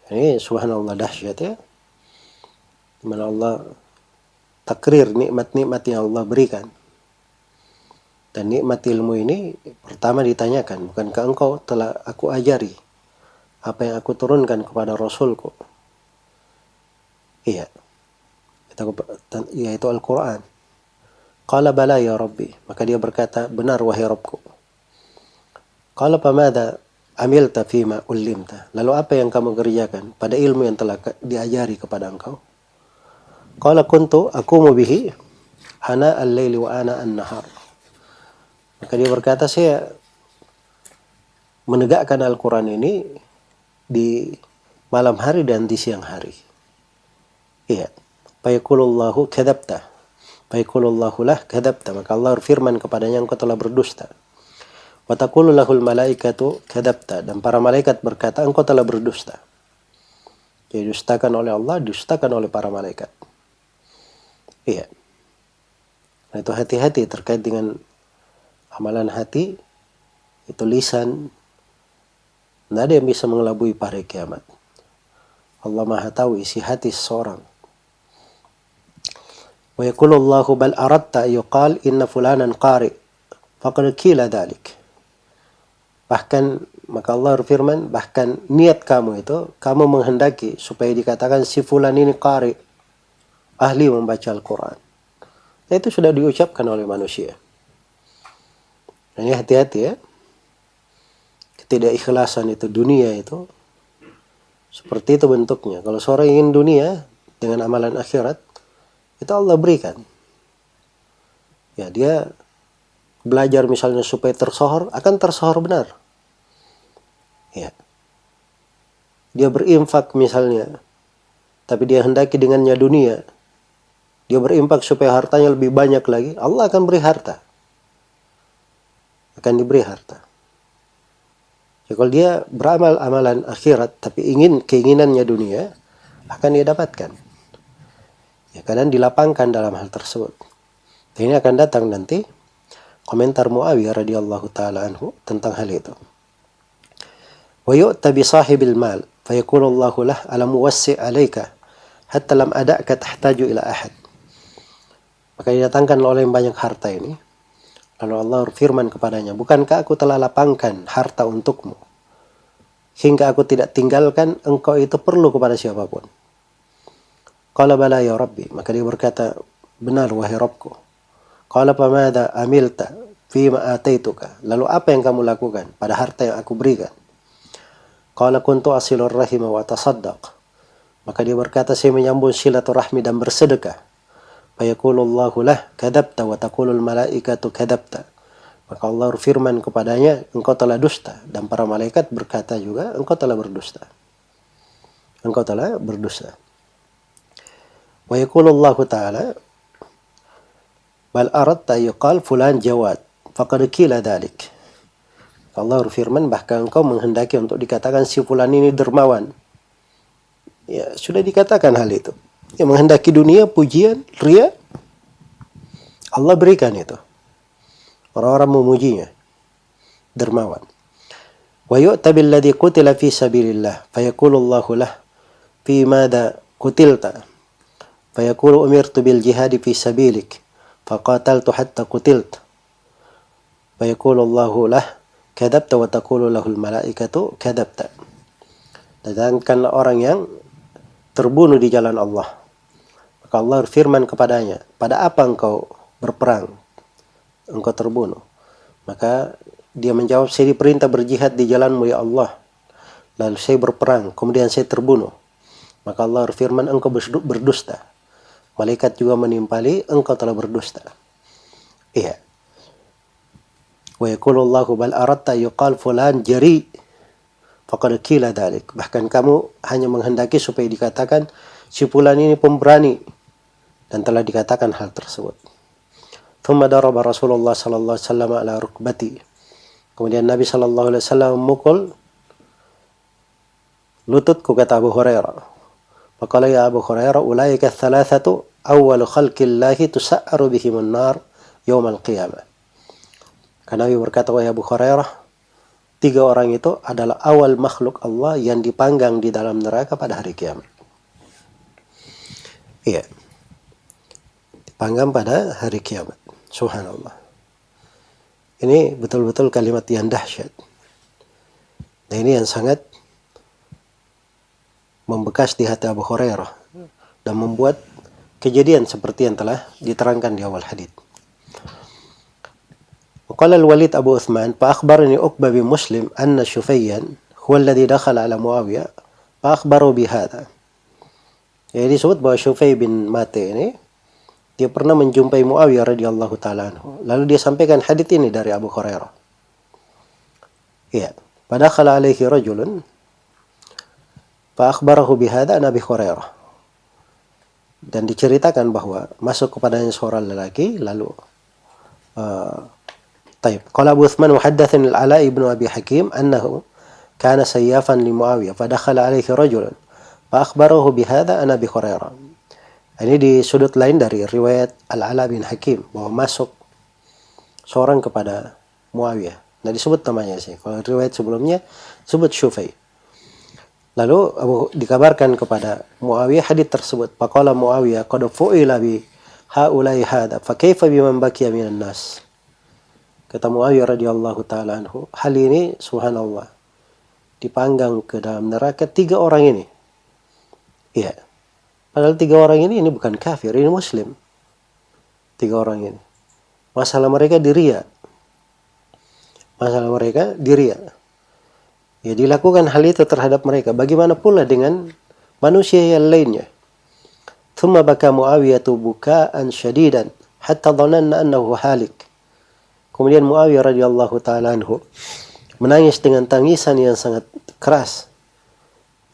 Ini subhanallah dahsyat ya. Di mana Allah takrir nikmat-nikmat yang Allah berikan. Dan nikmat ilmu ini pertama ditanyakan, bukankah engkau telah aku ajari apa yang aku turunkan kepada Rasulku? Iya. Yaitu Al-Quran. Qala bala ya Rabbi. Maka dia berkata, benar wahai Rabbku. Qala pamada amilta fima ullimta. Lalu apa yang kamu kerjakan pada ilmu yang telah diajari kepada engkau? Qala kuntu aqumu bihi ana al-laili wa ana an-nahar. Maka dia berkata, saya menegakkan Al-Quran ini di malam hari dan di siang hari. Iya. Fayaqulullahu kadzabta. Fayaqulullahu lah kadzabta. Maka Allah berfirman kepadanya, engkau telah berdusta. Wa taqulu lahul malaikatu kadzabta. Dan para malaikat berkata, engkau telah berdusta. Jadi didustakan oleh Allah, didustakan oleh para malaikat. Iya. Nah, itu hati-hati terkait dengan amalan hati. Itu lisan. Tidak ada yang bisa mengelabui pada kiamat. Allah Maha tahu isi hati seseorang. Wa yaqulullahu bal aradta yuqal inna fulanan qari faqad qila dzalik. Bahkan maka Allah berfirman, bahkan niat kamu itu, kamu menghendaki supaya dikatakan si fulan ini qari, ahli membaca Al-Quran. Nah, itu sudah diucapkan oleh manusia. Nah, ini hati-hati ya. Ketidakikhlasan itu, dunia itu seperti itu bentuknya. Kalau seorang ingin dunia dengan amalan akhirat, itu Allah berikan. Ya, dia belajar misalnya supaya tersohor, akan tersohor benar. Ya. Dia berinfak misalnya, tapi dia hendaki dengannya dunia. Dia berinfak supaya hartanya lebih banyak lagi, Allah akan beri harta. Akan diberi harta. Ya, kalau dia beramal amalan akhirat tapi keinginannya dunia, akan dia dapatkan. Ya, kadang dilapangkan dalam hal tersebut. Dan ini akan datang nanti komentar Muawiyah radhiyallahu taala anhu tentang hal itu. Wa yu'ta bi sahibil mal fa yaqulu Allahu lah alam wassi' 'alaika hatta lam ada'ka tahtaju ila ahad. Maka didatangkan oleh yang banyak harta ini. Lalu Allah berfirman kepadanya, bukankah aku telah lapangkan harta untukmu hingga aku tidak tinggalkan engkau itu perlu kepada siapapun. Qala bala ya Rabbi. Maka dia berkata, benar wahai Rabbku. Qala pamada amilta fima ataituka. Lalu apa yang kamu lakukan pada harta yang aku berikan? Qala kuntu asilur rahima wa tasaddaq. Maka dia berkata, saya menyambung silaturahmi dan bersedekah. Fayaqulullahu lah kadzabta wa taqulul malaikatu kadzabta. Maka Allah berfirman kepadanya, engkau telah dusta. Dan para malaikat berkata juga, engkau telah berdusta. Engkau telah berdusta. Wa yaqulullahu ta'ala bal aradta yuqal fulan jawad faqad qila dzalik. Allah berfirman, bahkan engkau menghendaki untuk dikatakan si fulan ini dermawan. Ya, sudah dikatakan hal itu. Yang menghendaki dunia, pujian, ria, Allah berikan itu. Orang-orang memujinya, dermawan. Wa yu'ta billadhi qutila fi sabilillah fayaqulullahu lah fi madha qutilta fayaqulu umirtu bil jihadi fi sabilik faqataltu hatta qutilta fayaqulullahu lah kadzabta wa taqulu lahul malaikatu kadzabta. Datangkanlah orang yang terbunuh di jalan Allah. Maka Allah berfirman kepadanya, pada apa engkau berperang? Engkau terbunuh. Maka dia menjawab, saya diperintah berjihad di jalanmu ya Allah. Lalu saya berperang, kemudian saya terbunuh. Maka Allah berfirman, engkau berdusta. Malaikat juga menimpali, engkau telah berdusta. Iya. Wa yaqulullahu bal aradta yuqal fulan jari faqad qila dzalik. Bahkan kamu hanya menghendaki supaya dikatakan si fulan ini pemberani, dan telah dikatakan hal tersebut. Thumma daraba Rasulullah sallallahu alaihi wasallam ala rukbati. Kemudian Nabi sallallahu alaihi wasallam memukul lututku, kata Abu Hurairah. Faqala ya Abu Hurairah, ulaika thalathatu awwalu khalqillahi tusa'aru bihimun nar yaumal qiyamah. Karena Nabi berkata, wahai Abu Hurairah, 3 orang itu adalah awal makhluk Allah yang dipanggang di dalam neraka pada hari kiamat. Iya, dipanggang pada hari kiamat. Subhanallah. Ini betul-betul kalimat yang dahsyat. Nah, ini yang sangat membekas di hati Abu Hurairah dan membuat kejadian seperti yang telah diterangkan di awal hadits. وقال الوليد أبو عثمان فأخبرني عقبة بن مسلم أن شفيا هو الذي دخل على معاوية فأخبره بهذا. Jadi disebut bahwa Syufai bin Mate ini dia pernah menjumpai Muawiyah radhiyallahu taala anhu. Lalu dia sampaikan hadits ini dari Abu Hurairah. Iya, fadakhala alaihi rajulun fa akhbarahu bihadza Abi Hurairah. Dan diceritakan bahwa masuk kepadanya seorang lelaki, lalu طيب قال أبو عثمان وحدثني العلاء بن أبي حكيم أنه كان سيافا لمعاوية فدخل عليه رجل فأخبره بهذا أنا أبي هريرة. Ini di sudut lain dari riwayat Al-Ala bin Hakim bahwa masuk seorang kepada Muawiyah. Nah, disebut namanya sih. Kalau riwayat sebelumnya sebut Syufai. Lalu dikabarkan kepada Muawiyah hadits tersebut. Faqala Muawiyah qad fu'ila bi haula'i hadza fa kaifa biman baqiya minan nas. Kata Muawiyah radhiyallahu taala anhu, hal ini subhanallah dipanggang ke dalam neraka 3 orang ini. Iya. Padahal 3 orang ini bukan kafir, ini muslim. 3 orang ini. Masalah mereka diria. Ya, dilakukan hal itu terhadap mereka. Bagaimana pula dengan manusia yang lainnya? Thumma baka Muawiyah buka'an syadidan hatta dhananna annahu halik. Kemudian Muawiyah radhiyallahu taala anhu menangis dengan tangisan yang sangat keras.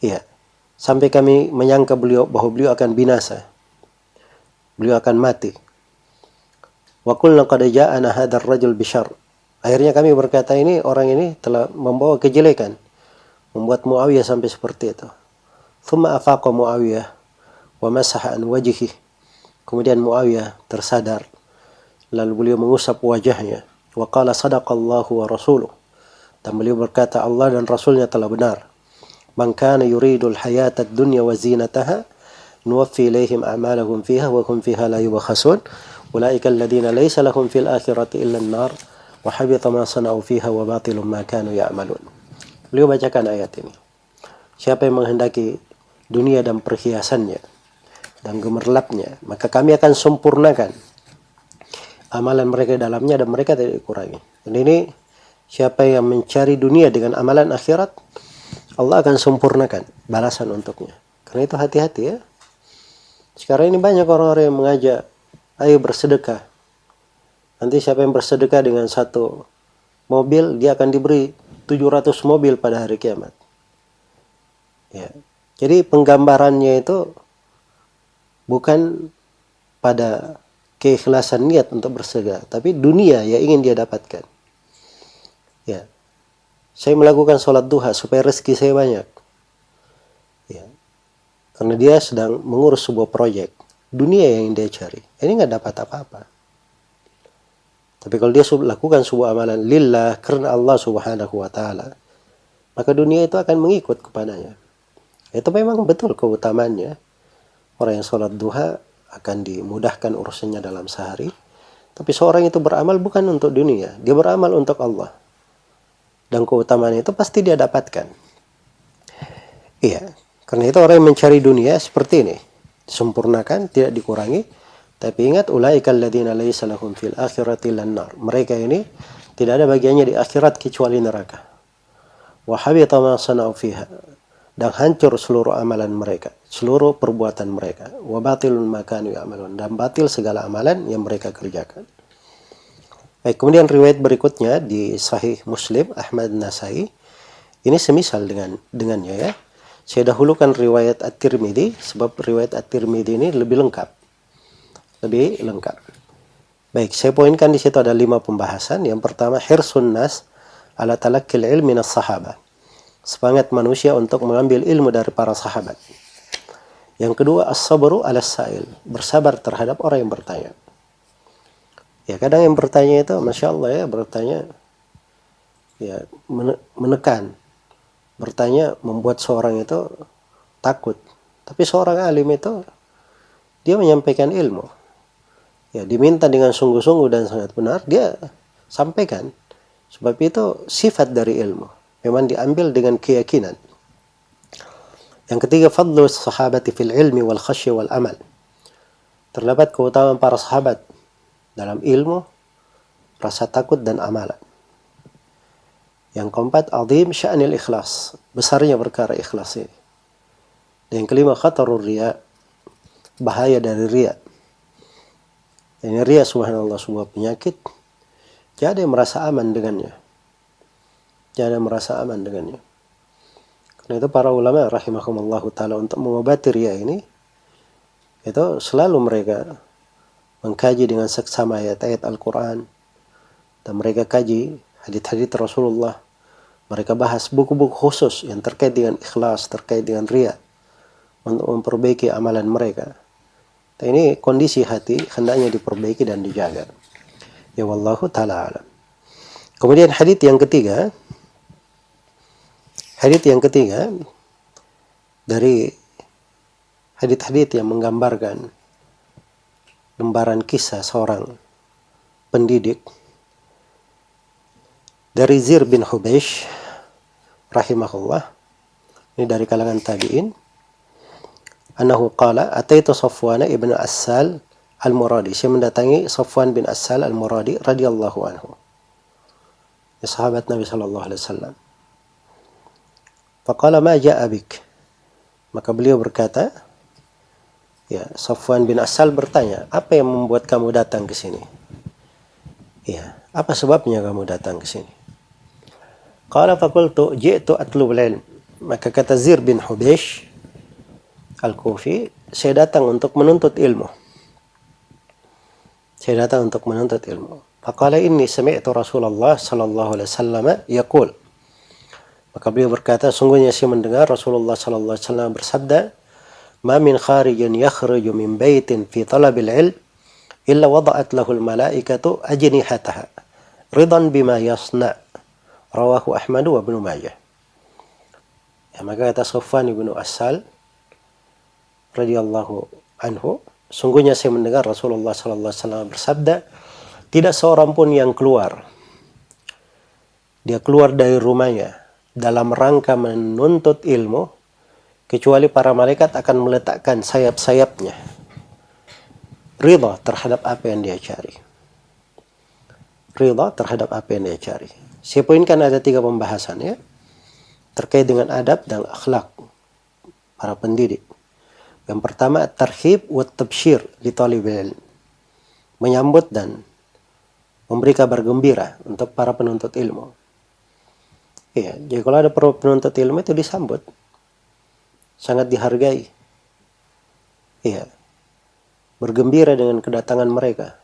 Iya, sampai kami menyangka bahwa beliau akan binasa. Beliau akan mati. Wa qulna qad ja'ana hadzal rajul bisyarr. Akhirnya kami berkata, ini orang ini telah membawa kejelekan, membuat Muawiyah sampai seperti itu. Thumma afaqa Muawiyah wa masaha an wajhihi. Kemudian Muawiyah tersadar, lalu beliau mengusap wajahnya. Wa qala sadaqallahu wa rasuluh. Dan beliau berkata, Allah dan Rasulnya telah benar. Man kana yuridul hayatad dunya wa zinataha nuwaffi ilaihim a'malahum fiha wa hum fiha la yubkhasun. Ulaika alladhina laysa lahum fil akhirati illa an-nar wa habita ma sana'u fiha wa batilun ma kanu ya'malun. Beliau bacakan ayat ini. Siapa yang menghendaki dunia dan perhiasannya dan gemerlapnya, maka kami akan sempurnakan amalan mereka dalamnya dan mereka tidak dikurangi. Dan ini siapa yang mencari dunia dengan amalan akhirat, Allah akan sempurnakan balasan untuknya. Karena itu hati-hati ya. Sekarang ini banyak orang-orang yang mengajak, ayo bersedekah. Nanti siapa yang bersedekah dengan 1 mobil, dia akan diberi 700 mobil pada hari kiamat. Ya. Jadi penggambarannya itu bukan pada keikhlasan niat untuk bersedekah, tapi dunia yang ingin dia dapatkan. Ya, saya melakukan sholat duha supaya rezeki saya banyak. Ya, karena dia sedang mengurus sebuah proyek dunia yang dia cari. Ini nggak dapat apa-apa. Tapi kalau dia lakukan sebuah amalan lillah karena Allah Subhanahu wa taala, maka dunia itu akan mengikut kepadanya. Itu memang betul keutamaannya. Orang yang sholat duha akan dimudahkan urusannya dalam sehari. Tapi seorang itu beramal bukan untuk dunia, dia beramal untuk Allah. Dan keutamaan itu pasti dia dapatkan. Iya, karena itu orang yang mencari dunia seperti ini, disempurnakan, tidak dikurangi. Tapi ingat, ulaikal ladzina laisa lahum fil akhirati lan nar. Mereka ini tidak ada bagiannya di akhirat kecuali neraka. Wa habita ma sana'u fiha. Dan hancur seluruh amalan mereka, seluruh perbuatan mereka. Wa batilun ma kanu ya'malun. Dan batil segala amalan yang mereka kerjakan. Baik, kemudian riwayat berikutnya di Sahih Muslim Ahmad Nasai Ini semisal dengannya ya. Saya dahulukan riwayat At-Tirmidzi sebab riwayat At-Tirmidzi ini lebih lengkap. Baik, saya poinkan di situ ada 5 pembahasan. Yang pertama, hirsun nas ala talaqqil ilmi minas sahabah. Semangat manusia untuk mengambil ilmu dari para sahabat. Yang kedua, as-sabru ala sa'il. Bersabar terhadap orang yang bertanya. Ya, kadang yang bertanya itu, Masya Allah ya, bertanya ya menekan. Bertanya membuat seorang itu takut. Tapi seorang alim itu, dia menyampaikan ilmu. Ya, diminta dengan sungguh-sungguh dan sangat benar, dia sampaikan. Sebab itu sifat dari ilmu. Memang diambil dengan keyakinan. Yang ketiga, fadlu sahabati fil ilmi wal khasyi wal amal. Terdapat keutamaan para sahabat dalam ilmu, rasa takut dan amalan. Yang keempat, azim sya'nil ikhlas. Besarnya perkara ikhlas ini. Dan yang kelima, khatarur riya. Bahaya dari riya. Ini riya subhanallah sebuah penyakit. Tidak ada yang merasa aman dengannya. Karena itu para ulama rahimahumullahu ta'ala untuk mengobati riya ini, itu selalu mereka mengkaji dengan seksama ayat-ayat Al-Quran. Dan mereka kaji hadits-hadits Rasulullah. Mereka bahas buku-buku khusus yang terkait dengan ikhlas, terkait dengan riya. Untuk memperbaiki amalan mereka. Dan ini kondisi hati hendaknya diperbaiki dan dijaga. Ya wallahu ta'ala alam. Kemudian hadits yang ketiga dari hadits-hadits yang menggambarkan lembaran kisah seorang pendidik dari Zir bin Hubeish rahimahullah, ini dari kalangan tabi'in, annahu qala ataitu Safwan ibn Assal al-Muradi. Saya mendatangi Safwan bin Assal al-Muradi radhiyallahu anhu. Ya, sahabat Nabi sallallahu alaihi wasallam. Faqala ma ja'a bik. Maka beliau berkata, ya, Safwan bin Assal bertanya, apa yang membuat kamu datang ke sini? Ya, apa sebabnya kamu datang ke sini? Qala faqultu ji'tu atlubul ilm. Maka kata Zir bin Hubeish Al-Kufi, saya datang untuk menuntut ilmu. Faqala inni sami'tu Rasulullah sallallahu alaihi wasallam yaqul. Maka beliau berkata, sungguhnya saya mendengar Rasulullah sallallahu alaihi wasallam bersabda, "Ma min kharijin yakhruju min baitin fi talabil ilm illa wada'at lahu al-malaikatu ajnihataha ridan bima yasna." Rawahu Ahmad wa Ibnu Majah. Ya, maka kata Safwan bin Assal radhiyallahu anhu, sungguhnya saya mendengar Rasulullah sallallahu alaihi wasallam bersabda, tidak seorang pun yang keluar. Dia keluar dari rumahnya dalam rangka menuntut ilmu, kecuali para malaikat akan meletakkan sayap-sayapnya ridha terhadap apa yang dia cari. Saya poinkan ada 3 pembahasan ya, terkait dengan adab dan akhlak para pendidik. Yang pertama, tarhib wa tabsyir li talibil ilm. Menyambut dan memberi kabar gembira untuk para penuntut ilmu. Ya, jadi kalau ada penuntut ilmu itu disambut. Sangat dihargai. Ya. Bergembira dengan kedatangan mereka.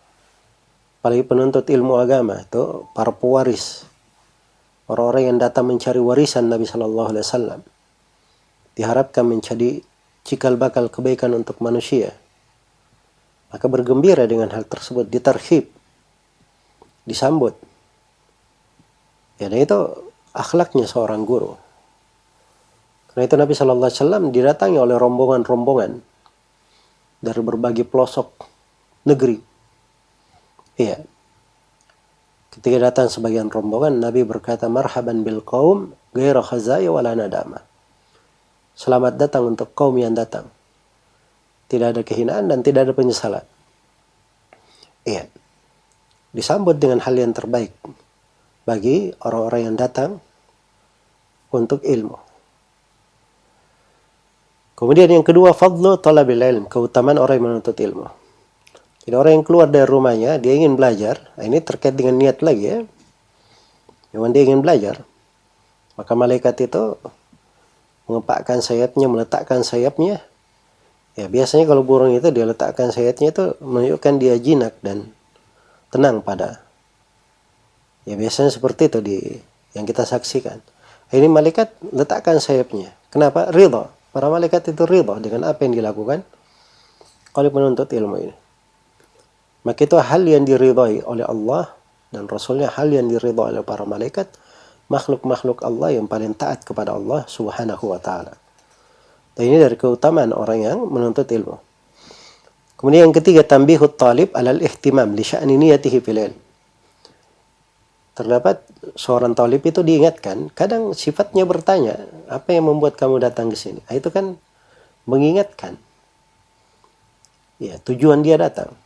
Apalagi penuntut ilmu agama itu para pewaris. Orang-orang yang datang mencari warisan Nabi sallallahu alaihi wasallam. Diharapkan menjadi cikal bakal kebaikan untuk manusia. Maka bergembira dengan hal tersebut, ditarhib, disambut. Ya, dan itu akhlaknya seorang guru. Karena itu Nabi sallallahu alaihi wasallam didatangi oleh rombongan-rombongan dari berbagai pelosok negeri. Iya. Ketika datang sebagian rombongan, Nabi berkata, "Marhaban bil qaum ghaira khazaya wala nadama." Selamat datang untuk kaum yang datang. Tidak ada kehinaan dan tidak ada penyesalan. Iya. Disambut dengan hal yang terbaik bagi orang-orang yang datang untuk ilmu. Kemudian yang kedua, fadlu talabil ilm, keutamaan orang yang menuntut ilmu. Jadi orang yang keluar dari rumahnya, dia ingin belajar. Nah, ini terkait dengan niat lagi ya. Memang dia ingin belajar. Maka malaikat itu meletakkan sayapnya. Ya, biasanya kalau burung itu dia letakkan sayapnya itu menunjukkan dia jinak dan tenang pada. Ya, biasanya seperti itu yang kita saksikan. Ini malaikat letakkan sayapnya. Kenapa? Ridha. Para malaikat itu ridha dengan apa yang dilakukan oleh penuntut ilmu ini. Maka itu hal yang diridhai oleh Allah dan Rasulnya, hal yang diridhai oleh para malaikat, makhluk-makhluk Allah yang paling taat kepada Allah Subhanahu wa ta'ala. Dan ini dari keutamaan orang yang menuntut ilmu. Kemudian yang ketiga, tanbihut talib alal ihtimam li sya'ni niyatihi fil ilm. Terdapat seorang talib itu diingatkan, kadang sifatnya bertanya, apa yang membuat kamu datang ke sini? Itu kan mengingatkan. Ya, tujuan dia datang.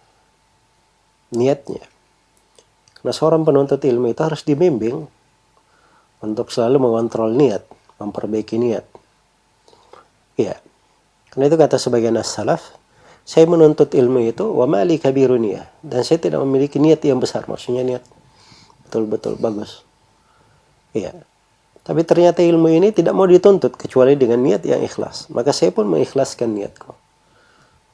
Niatnya. Karena seorang penuntut ilmu itu harus dibimbing untuk selalu mengontrol niat, memperbaiki niat. Ya. Karena itu kata sebagian as-salaf, saya menuntut ilmu itu wa ma li kabirun niyah, dan saya tidak memiliki niat yang besar, maksudnya niat betul-betul bagus. Ya. Tapi ternyata ilmu ini tidak mau dituntut kecuali dengan niat yang ikhlas. Maka saya pun mengikhlaskan niatku.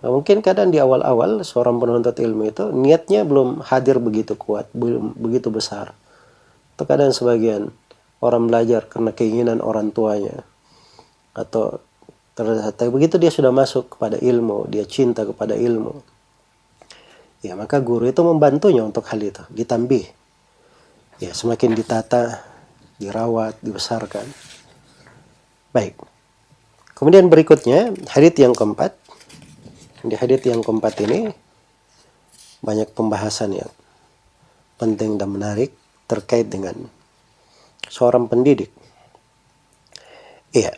Nah, mungkin kadang di awal-awal seorang penuntut ilmu itu niatnya belum hadir begitu kuat, belum begitu besar. Atau kadang sebagian orang belajar karena keinginan orang tuanya. Atau ternyata begitu dia sudah masuk kepada ilmu, dia cinta kepada ilmu. Ya, maka guru itu membantunya untuk hal itu, ditambih. Ya, semakin ditata, dirawat, dibesarkan. Baik. Kemudian berikutnya, hadits yang keempat. Di hadits yang keempat ini banyak pembahasan yang penting dan menarik terkait dengan seorang pendidik. Iya.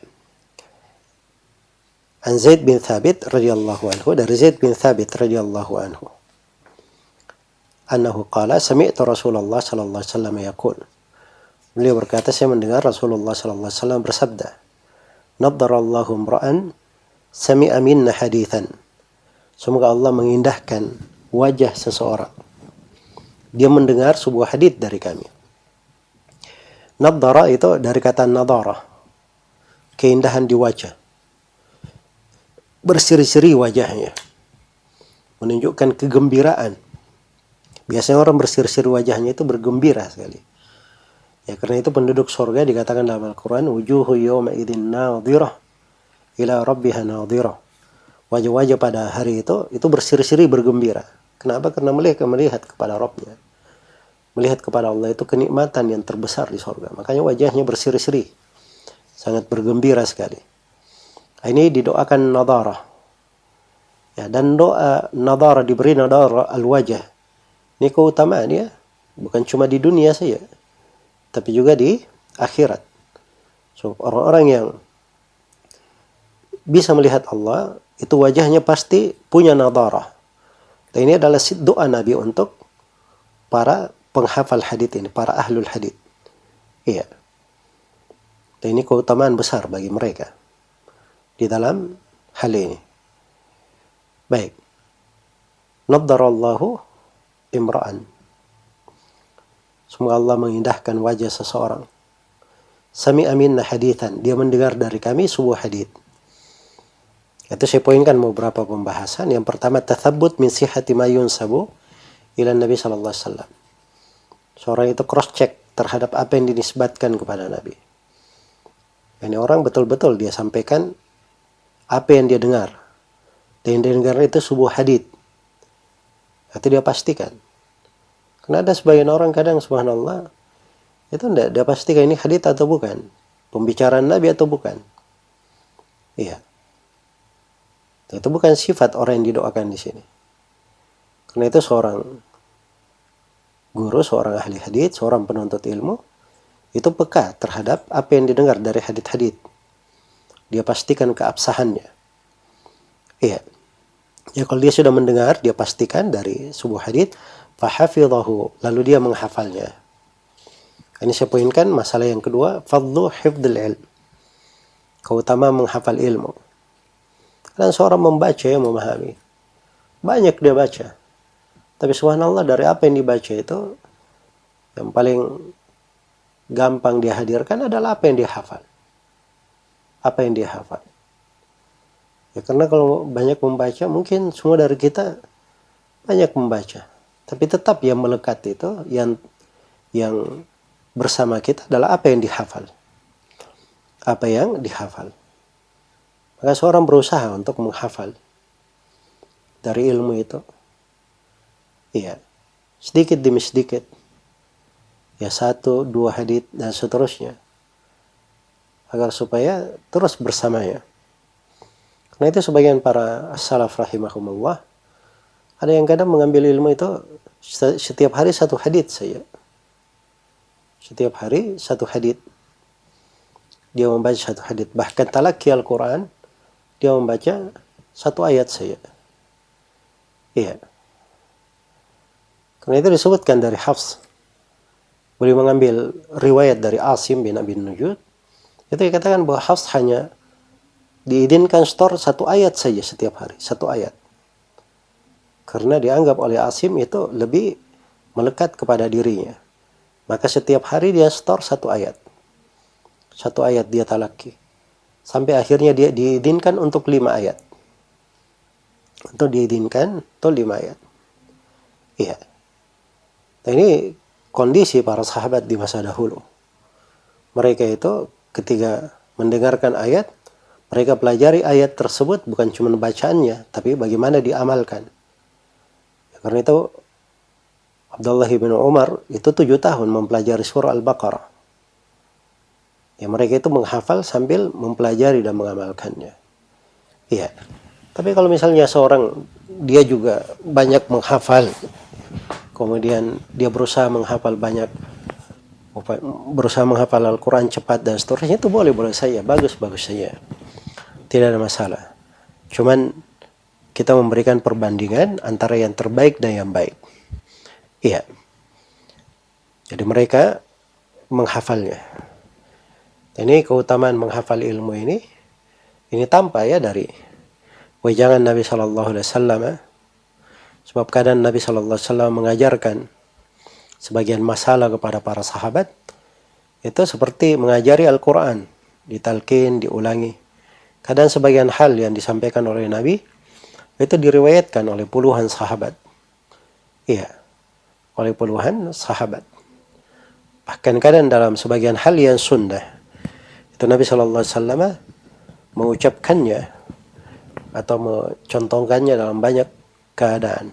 An Zaid bin Thabit radhiyallahu anhu, dari Zaid bin Thabit radhiyallahu anhu. Annahu qala sami'tu Rasulullah sallallahu alaihi wasallam yaqul. Beliau berkata, saya mendengar Rasulullah sallallahu alaihi wasallam bersabda, "Naddarallahu imra'an sami'a minna haditsan." Semoga Allah mengindahkan wajah seseorang. Dia mendengar sebuah hadits dari kami. Nadhara itu dari kata nadhara, keindahan di wajah. Berseri-seri wajahnya, menunjukkan kegembiraan. Biasanya orang berseri-seri wajahnya itu bergembira sekali. Ya, karena itu penduduk surga dikatakan dalam Al-Quran, wujuhu yawma idzin nadhirah ila rabbiha nadhirah. Wajah-wajah pada hari itu berseri-seri bergembira. Kenapa? Karena melihat kepada Rabbnya. Melihat kepada Allah itu kenikmatan yang terbesar di surga. Makanya wajahnya berseri-seri, sangat bergembira sekali. Ini didoakan nadharah. Ya, dan doa nadharah, diberi nadharah al-wajah. Ini keutamaan ya, bukan cuma di dunia saja, tapi juga di akhirat. So, orang-orang yang bisa melihat Allah, itu wajahnya pasti punya nadharah. Dan ini adalah doa Nabi untuk para penghafal hadits ini, para ahlul hadits. Iya. Dan ini keutamaan besar bagi mereka di dalam hal ini. Baik. Naddarallahu imra'an. Semoga Allah mengindahkan wajah seseorang. Sami'a minna haditsan. Dia mendengar dari kami sebuah hadits. Itu saya poinkan beberapa pembahasan. Yang pertama, tathabbut min sihhati ma yunsabu ila Nabi sallallahu alaihi wasallam. Seorang itu cross check terhadap apa yang dinisbatkan kepada Nabi. Ini orang betul-betul dia sampaikan apa yang dia dengar. Dan yang dia dengar itu sebuah hadits. Itu dia pastikan. Karena ada sebagian orang kadang subhanallah itu tidak dia pastikan ini hadits atau bukan, pembicaraan Nabi atau bukan. Iya. Itu bukan sifat orang yang didoakan di sini. Karena itu seorang guru, seorang ahli hadits, seorang penuntut ilmu itu peka terhadap apa yang didengar dari hadits-hadits. Dia pastikan keabsahannya. Iya. Ya, kalau dia sudah mendengar, dia pastikan dari sebuah hadits, fahafidhahu, lalu dia menghafalnya. Ini saya poinkan masalah yang kedua, fadlu hifdzil ilm. Keutamaan menghafal ilmu. Dan seorang membaca yang memahami. Banyak dia baca. Tapi subhanallah dari apa yang dibaca itu yang paling gampang dia hadirkan adalah apa yang dia hafal. Apa yang dia hafal. Ya karena kalau banyak membaca, mungkin semua dari kita banyak membaca. Tapi tetap yang melekat itu, yang bersama kita adalah apa yang dihafal. Apa yang dihafal. Maka seorang berusaha untuk menghafal dari ilmu itu. Iya, sedikit demi sedikit. Ya 1, 2 hadits dan seterusnya. Agar supaya terus bersamanya. Karena itu sebagian para salaf rahimahumullah, ada yang kadang mengambil ilmu itu setiap hari 1 hadits saja. Setiap hari 1 hadits. Dia membaca 1 hadits. Bahkan talaqi Al-Quran, dia membaca 1 ayat saja. Iya. Karena itu disebutkan dari Hafs. Beliau mengambil riwayat dari Asim bin Abi Nujud. Itu dikatakan bahwa Hafs hanya diizinkan store 1 ayat saja setiap hari. 1 ayat. Karena dianggap oleh Asim itu lebih melekat kepada dirinya. Maka setiap hari dia store 1 ayat. 1 ayat dia talaqi. Sampai akhirnya dia diizinkan untuk 5 ayat. Untuk diizinkan untuk 5 ayat. Iya. Nah ini kondisi para sahabat di masa dahulu. Mereka itu ketika mendengarkan ayat, mereka pelajari ayat tersebut bukan cuma bacaannya, tapi bagaimana diamalkan. Karena itu Abdullah bin Umar itu 7 tahun mempelajari surah Al-Baqarah. Ya mereka itu menghafal sambil mempelajari dan mengamalkannya. Iya. Tapi kalau misalnya seorang dia juga banyak menghafal, kemudian dia berusaha menghafal banyak, berusaha menghafal Al-Quran cepat dan seterusnya, itu boleh saja, bagus saja. Tidak ada masalah. Cuman kita memberikan perbandingan antara yang terbaik dan yang baik. Iya. Jadi mereka menghafalnya. Ini keutamaan menghafal ilmu ini tampak ya dari wejangan Nabi Shallallahu Alaihi Wasallam. Sebab kadang Nabi Shallallahu Alaihi Wasallam mengajarkan sebagian masalah kepada para sahabat, itu seperti mengajari Al-Quran, ditalkin, diulangi. Kadang sebagian hal yang disampaikan oleh Nabi itu diriwayatkan oleh puluhan sahabat. Iya, oleh puluhan sahabat. Bahkan kadang dalam sebagian hal yang sunnah, itu Nabi Shallallahu Alaihi Wasallam mengucapkannya atau mencontohkannya dalam banyak keadaan.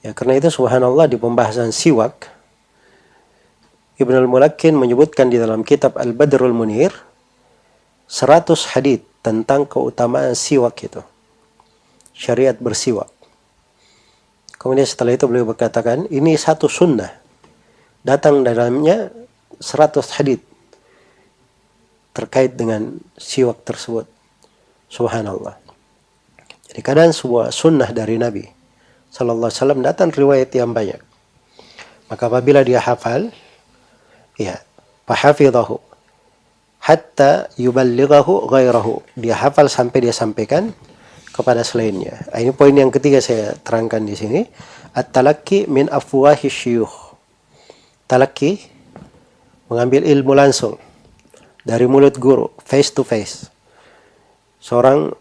Ya, karena itu subhanallah di pembahasan siwak, Ibnu Al-Mulakkin menyebutkan di dalam kitab Al-Badrul Munir 100 hadits tentang keutamaan siwak itu. Syariat bersiwak. Kemudian setelah itu beliau berkatakan, ini satu sunnah. Datang dalamnya 100 hadits terkait dengan siwak tersebut. Subhanallah. Jadi kadang sebuah sunnah dari Nabi Sallallahu Alaihi Wasallam datang riwayat yang banyak. Maka apabila dia hafal, ya, fahafidhahu hatta yuballighahu ghairahu. Dia hafal sampai dia sampaikan kepada selainnya. Ini poin yang ketiga saya terangkan di sini. At-talaqi min afwahi syuyukh. Talaqi, mengambil ilmu langsung dari mulut guru, face to face. Seorang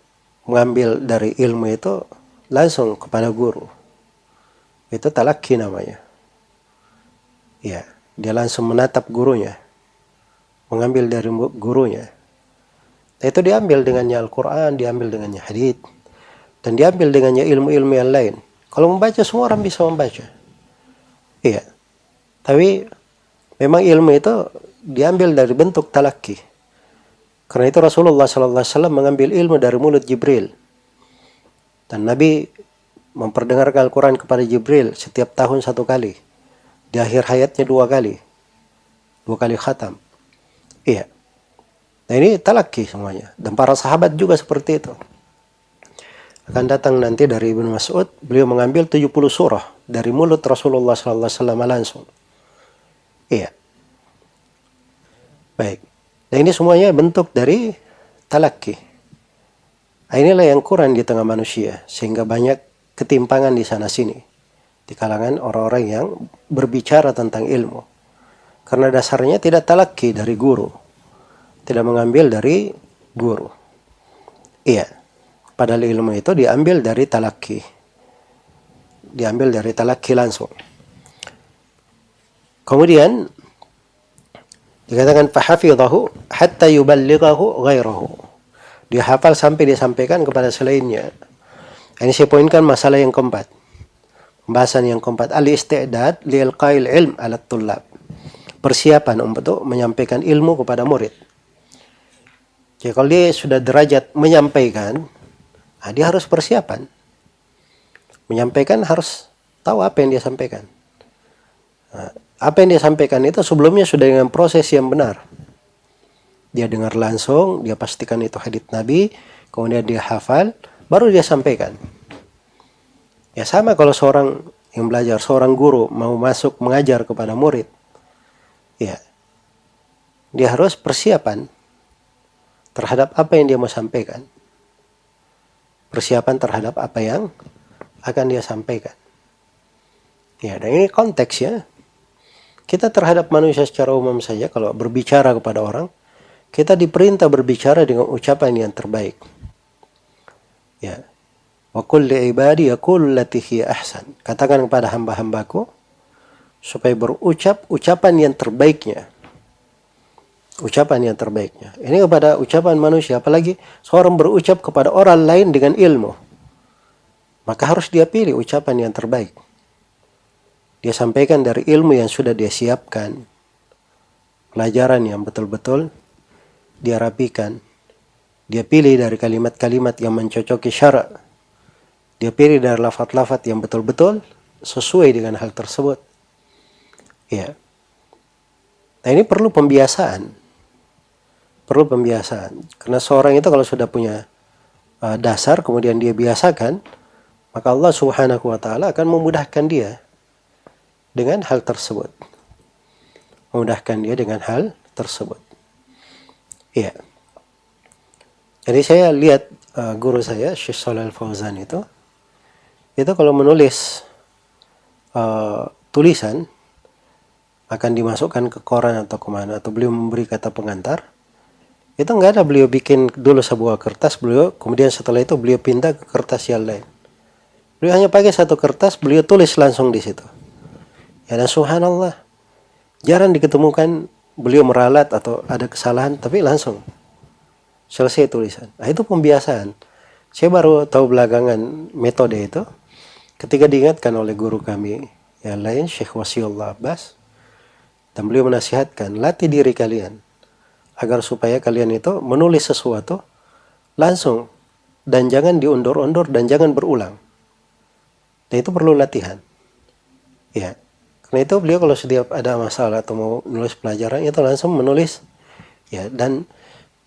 mengambil dari ilmu itu langsung kepada guru. Itu talaqi namanya. Ya, dia langsung menatap gurunya. Mengambil dari gurunya. Itu diambil dengannya Al-Quran, diambil dengannya hadits, dan diambil dengannya ilmu-ilmu yang lain. Kalau membaca, semua orang bisa membaca. Iya. Tapi memang ilmu itu diambil dari bentuk talaqi. Karena itu Rasulullah SAW mengambil ilmu dari mulut Jibril. Dan Nabi memperdengarkan Al-Quran kepada Jibril setiap tahun 1 kali. Di akhir hayatnya 2 kali. 2 kali khatam. Iya. Nah ini talaqi semuanya. Dan para sahabat juga seperti itu. Akan datang nanti dari Ibnu Mas'ud, beliau mengambil 70 surah dari mulut Rasulullah SAW langsung. Iya. Baik. Dan ini semuanya bentuk dari talaqi. Inilah yang kurang di tengah manusia, sehingga banyak ketimpangan di sana sini di kalangan orang-orang yang berbicara tentang ilmu. Karena dasarnya tidak talaki dari guru, tidak mengambil dari guru. Iya, padahal ilmu itu diambil dari talaki, langsung. Kemudian dikatakan fahafidhahu hatta yuballighahu ghairahu. Dia hafal sampai disampaikan kepada selainnya. Ini saya poinkan masalah yang keempat. Pembahasan yang keempat, al-isti'dad li'ilqa'il ilm 'ala tullab. Persiapan untuk menyampaikan ilmu kepada murid. Jadi kalau dia sudah derajat menyampaikan, dia harus persiapan. Menyampaikan harus tahu apa yang dia sampaikan. Apa yang dia sampaikan itu sebelumnya sudah dengan proses yang benar. Dia dengar langsung, dia pastikan itu hadits Nabi, kemudian dia hafal, baru dia sampaikan. Ya sama kalau seorang yang belajar, seorang guru mau masuk mengajar kepada murid, ya, dia harus persiapan terhadap apa yang dia mau sampaikan. Persiapan terhadap apa yang akan dia sampaikan. Ya, dan ini konteksnya. Kita terhadap manusia secara umum saja, kalau berbicara kepada orang, kita diperintah berbicara dengan ucapan yang terbaik. Ya. Wa qul li ibadi yaqulu allati hiya ahsan. Katakan kepada hamba-hambaku supaya berucap ucapan yang terbaiknya. Ucapan yang terbaiknya. Ini kepada ucapan manusia, apalagi seorang berucap kepada orang lain dengan ilmu. Maka harus dia pilih ucapan yang terbaik. Dia sampaikan dari ilmu yang sudah dia siapkan. Pelajaran yang betul-betul dia rapikan. Dia pilih dari kalimat-kalimat yang mencocoki syarak. Dia pilih dari lafaz-lafaz yang betul-betul sesuai dengan hal tersebut. Ya. Nah ini perlu pembiasaan. Perlu pembiasaan. Karena seorang itu kalau sudah punya dasar, kemudian dia biasakan, maka Allah Subhanahu wa Ta'ala akan memudahkan dia dengan hal tersebut. Memudahkan dia dengan hal tersebut. Iya. Jadi saya lihat guru saya, Syekh Shalal Fauzan itu kalau menulis tulisan akan dimasukkan ke koran atau kemana, atau beliau memberi kata pengantar, itu enggak ada beliau bikin dulu sebuah kertas, beliau kemudian setelah itu beliau pindah ke kertas yang lain. Beliau hanya pakai satu kertas, beliau tulis langsung di situ. Ya, dan subhanallah, jarang diketemukan beliau meralat atau ada kesalahan, tapi langsung selesai tulisan. Nah, itu pembiasaan. Saya baru tahu belakangan metode itu ketika diingatkan oleh guru kami yang lain, Syekh Wasiullah Abbas, dan beliau menasihatkan, latih diri kalian agar supaya kalian itu menulis sesuatu langsung dan jangan diundur-undur dan jangan berulang. Dan itu perlu latihan. Ya. Karena itu beliau kalau setiap ada masalah atau mau menulis pelajaran itu langsung menulis. Ya, dan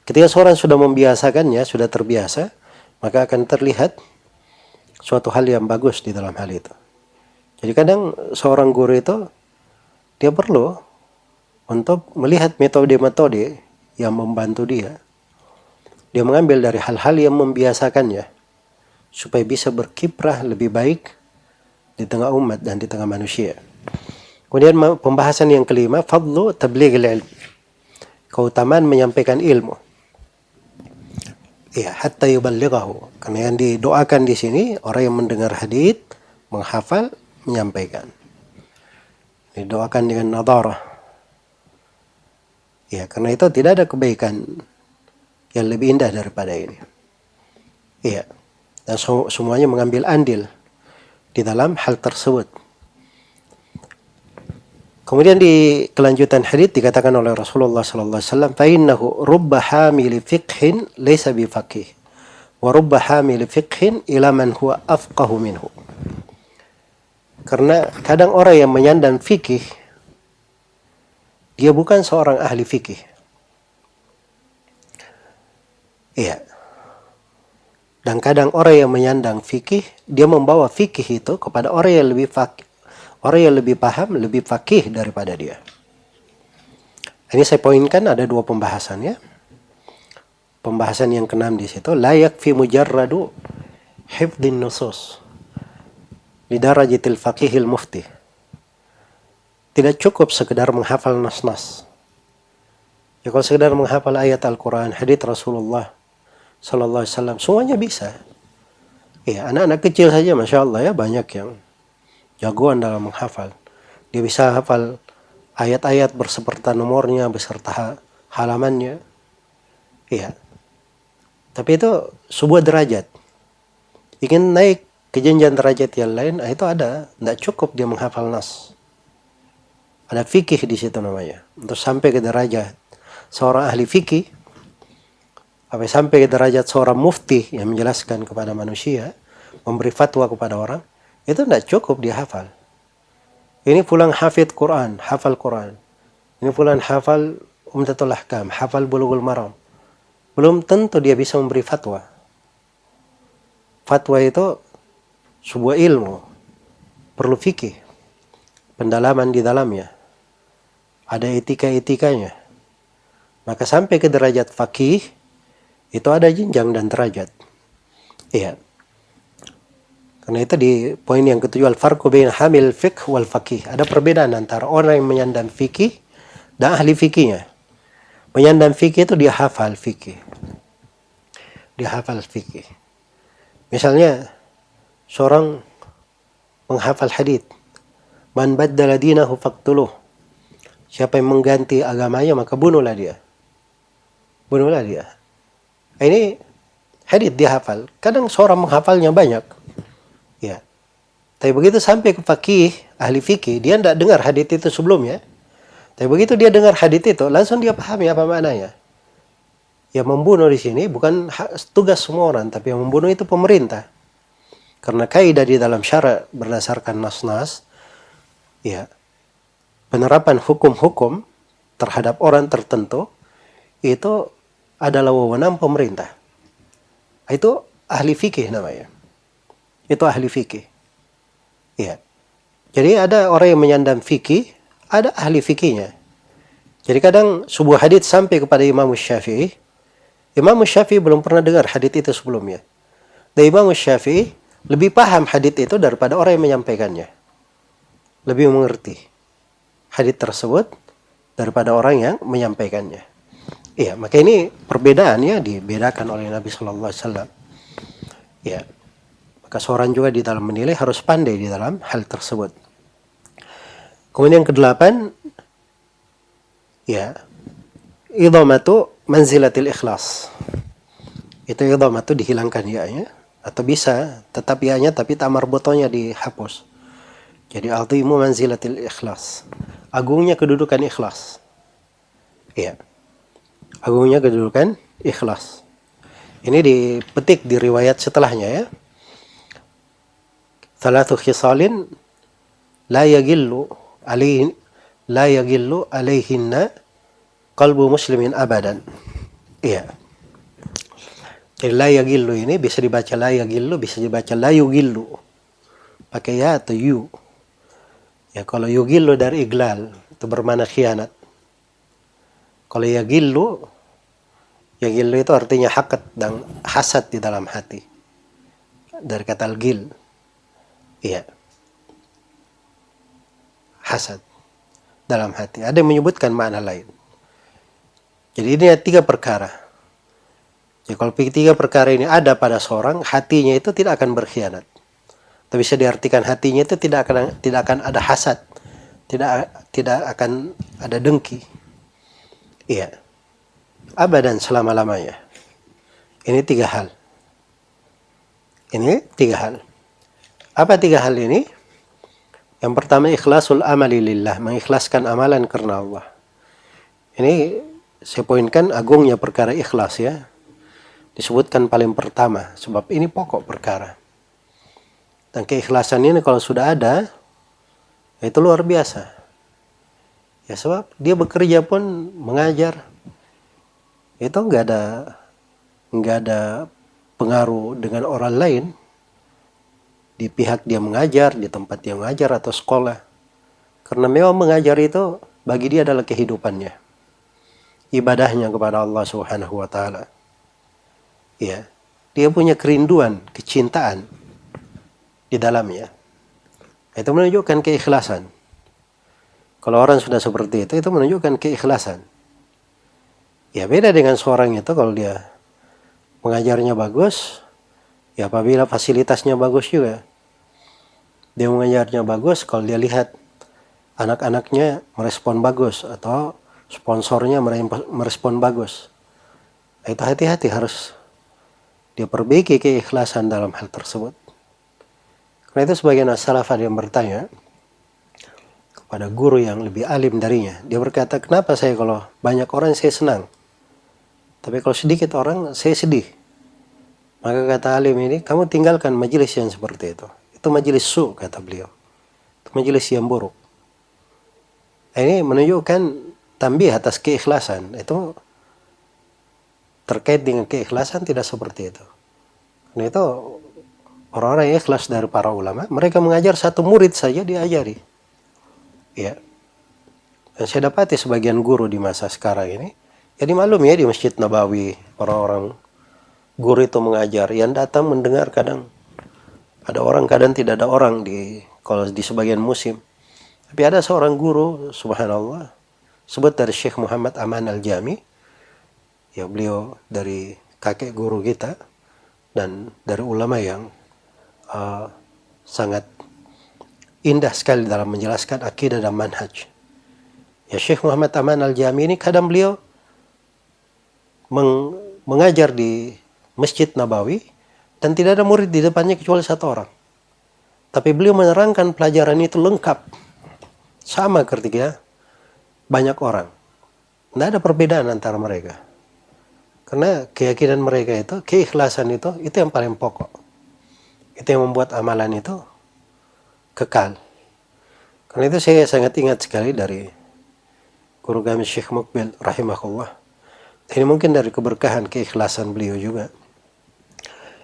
ketika seorang sudah membiasakannya, sudah terbiasa, maka akan terlihat suatu hal yang bagus di dalam hal itu. Jadi kadang seorang guru itu dia perlu untuk melihat metode-metode yang membantu dia. Dia mengambil dari hal-hal yang membiasakannya supaya bisa berkiprah lebih baik di tengah umat dan di tengah manusia. Kemudian pembahasan yang kelima, fadlu tablighil ilm. Keutamaan menyampaikan ilmu. Ya, hatta yuballighahu. Karena yang didoakan di sini orang yang mendengar hadits, menghafal, menyampaikan. Didoakan dengan nadharah. Ya, karena itu tidak ada kebaikan yang lebih indah daripada ini. Iya. Dan semuanya mengambil andil di dalam hal tersebut. Kemudian di kelanjutan hadits dikatakan oleh Rasulullah sallallahu alaihi wasallam, "Fa innahu rubba hamili fiqhin laysa bifaqih, wa rubba hamili fiqhin ila man huwa afqahu minhu." Karena kadang orang yang menyandang fikih dia bukan seorang ahli fikih. Iya. Dan kadang orang yang menyandang fikih, dia membawa fikih itu kepada orang yang lebih fakih, orang yang lebih paham, lebih fakih daripada dia. Ini saya poinkan ada dua pembahasan ya. Pembahasan yang keenam di situ, la yakfi mujarradu hifdhin nusus lidarajatil faqihil mufti. Tidak tidak cukup sekedar menghafal nas-nas. Ya kalau sekedar menghafal ayat Al-Quran, hadits Rasulullah Sallallahu Alaihi Wasallam, semuanya bisa. Ya, anak-anak kecil saja, masya Allah ya, banyak yang jagoan dalam menghafal. Dia bisa hafal ayat-ayat berserta nomornya, beserta halamannya. Iya. Tapi itu sebuah derajat. Ingin naik ke jenjang derajat yang lain, itu ada. Tidak cukup dia menghafal nas. Ada fikih di situ namanya. Untuk sampai ke derajat seorang ahli fikih, sampai ke derajat seorang mufti yang menjelaskan kepada manusia, memberi fatwa kepada orang, itu tidak cukup dia hafal. Ini fulan hafid Quran, hafal Quran. Ini fulan hafal Umdatul Ahkam, hafal Bulughul Maram. Belum tentu dia bisa memberi fatwa. Fatwa itu sebuah ilmu, perlu fikih, pendalaman di dalamnya. Ada etika-etikanya. Maka sampai ke derajat faqih, itu ada jenjang dan derajat. Iya. Karena itu di poin yang ketujuh, al-farqu bain hamil fiqh wal faqih. Ada perbedaan antara orang yang menyandang fikih dan ahli fikihnya. Penyandang fikih itu dia hafal fikih. Dia hafal fikih. Misalnya seorang menghafal hadits, man baddala dinahu faqtuluh. Siapa yang mengganti agamanya maka bunuhlah dia. Bunuhlah dia. Ini hadits dia hafal. Kadang seorang menghafalnya banyak. Ya. Tapi begitu sampai ke fakih, ahli fikih, dia tidak dengar hadits itu sebelumnya. Tapi begitu dia dengar hadits itu, langsung dia pahami apa maknanya. Yang membunuh di sini bukan tugas semua orang, tapi yang membunuh itu pemerintah. Karena kaidah di dalam syara berdasarkan nas-nas, ya, penerapan hukum-hukum terhadap orang tertentu itu adalah wewenang pemerintah. Itu ahli fikih namanya. Itu ahli fikih. Ya. Jadi ada orang yang menyandang fikih, ada ahli fikihnya. Jadi kadang sebuah hadits sampai kepada Imam Syafi'i. Imam Syafi'i belum pernah dengar hadits itu sebelumnya. Dan Imam Syafi'i lebih paham hadits itu daripada orang yang menyampaikannya. Lebih mengerti hadits tersebut daripada orang yang menyampaikannya. Iya, maka ini perbedaannya dibedakan oleh Nabi Sallallahu Alaihi Wasallam. Ya, maka seorang juga di dalam menilai harus pandai di dalam hal tersebut. Kemudian yang kedelapan, ya, idhamatu manzilatil ikhlas. Itu idhamatu dihilangkan ya-nya, atau bisa tetap ya-nya tapi tamar botonya dihapus. Jadi azimu manzilatil ikhlas. Agungnya kedudukan ikhlas. Ya. Agungnya kedudukan ikhlas. Ini dipetik di riwayat setelahnya ya. Thalathu khisalin la yagillu alaihinna qalbu muslimin abadan. Iya. Jadi la yagillu ini bisa dibaca la yagillu, bisa dibaca la yugillu. Pakai ya atau yu. Ya kalau yugillu dari iglal, itu bermakna khianat. Kalau yagillu itu artinya hakat dan hasad di dalam hati. Dari kata al-gil. Iya. Hasad dalam hati. Ada yang menyebutkan makna lain. Jadi ini 3 perkara. Jadi kalau 3 perkara ini ada pada seorang, hatinya itu tidak akan berkhianat. Tapi bisa diartikan hatinya itu tidak akan ada hasad. Tidak akan ada dengki. Iya. Abadan selama-lamanya. Ini 3 hal. Ini 3 hal. Apa 3 hal ini? Yang pertama ikhlasul amali lillah, mengikhlaskan amalan karena Allah. Ini saya poinkan agungnya perkara ikhlas ya. Disebutkan paling pertama, sebab ini pokok perkara. Dan keikhlasan ini kalau sudah ada, itu luar biasa. Ya sebab dia bekerja pun mengajar, itu nggak ada pengaruh dengan orang lain di pihak dia mengajar, di tempat dia mengajar atau sekolah. Karena memang mengajar itu bagi dia adalah kehidupannya, ibadahnya kepada Allah Subhanahu wa taala. Ya, dia punya kerinduan, kecintaan di dalamnya. Itu menunjukkan keikhlasan. Kalau orang sudah seperti itu menunjukkan keikhlasan. Ya beda dengan seorang itu kalau dia mengajarnya bagus, ya apabila fasilitasnya bagus juga. Dia mengajarnya bagus, kalau dia lihat anak-anaknya merespon bagus atau sponsornya merespon bagus, itu hati-hati, harus dia perbaiki keikhlasan dalam hal tersebut. Karena itu sebagian as-salaf ada yang bertanya kepada guru yang lebih alim darinya. Dia berkata, kenapa saya kalau banyak orang saya senang, tapi kalau sedikit orang saya sedih? Maka kata alim ini, kamu tinggalkan majelis yang seperti itu. Itu majelis su, kata beliau. Itu majelis yang buruk. Ini menunjukkan tambih atas keikhlasan. Itu terkait dengan keikhlasan tidak seperti itu. Nah itu orang-orang yang ikhlas dari para ulama, mereka mengajar satu murid saja diajari. Ya. Dan saya dapati sebagian guru di masa sekarang ini, jadi maklum ya di Masjid Nabawi, orang-orang guru itu mengajar, yang datang mendengar kadang ada orang, kadang tidak ada orang kalau di sebagian musim. Tapi ada seorang guru, subhanallah, sebut dari Syekh Muhammad Aman Al-Jami, ya beliau dari kakek guru kita dan dari ulama yang sangat indah sekali dalam menjelaskan akidah dan manhaj. Ya Syekh Muhammad Aman Al-Jami ini kadang beliau mengajar di Masjid Nabawi dan tidak ada murid di depannya kecuali satu orang. Tapi beliau menerangkan pelajaran itu lengkap, sama ketika banyak orang. Tidak ada perbedaan antara mereka. Karena keyakinan mereka itu, keikhlasan itu yang paling pokok. Itu yang membuat amalan itu kekal. Karena itu saya sangat ingat sekali dari guru kami Syekh Mukbil rahimahullah. Ini mungkin dari keberkahan keikhlasan beliau juga.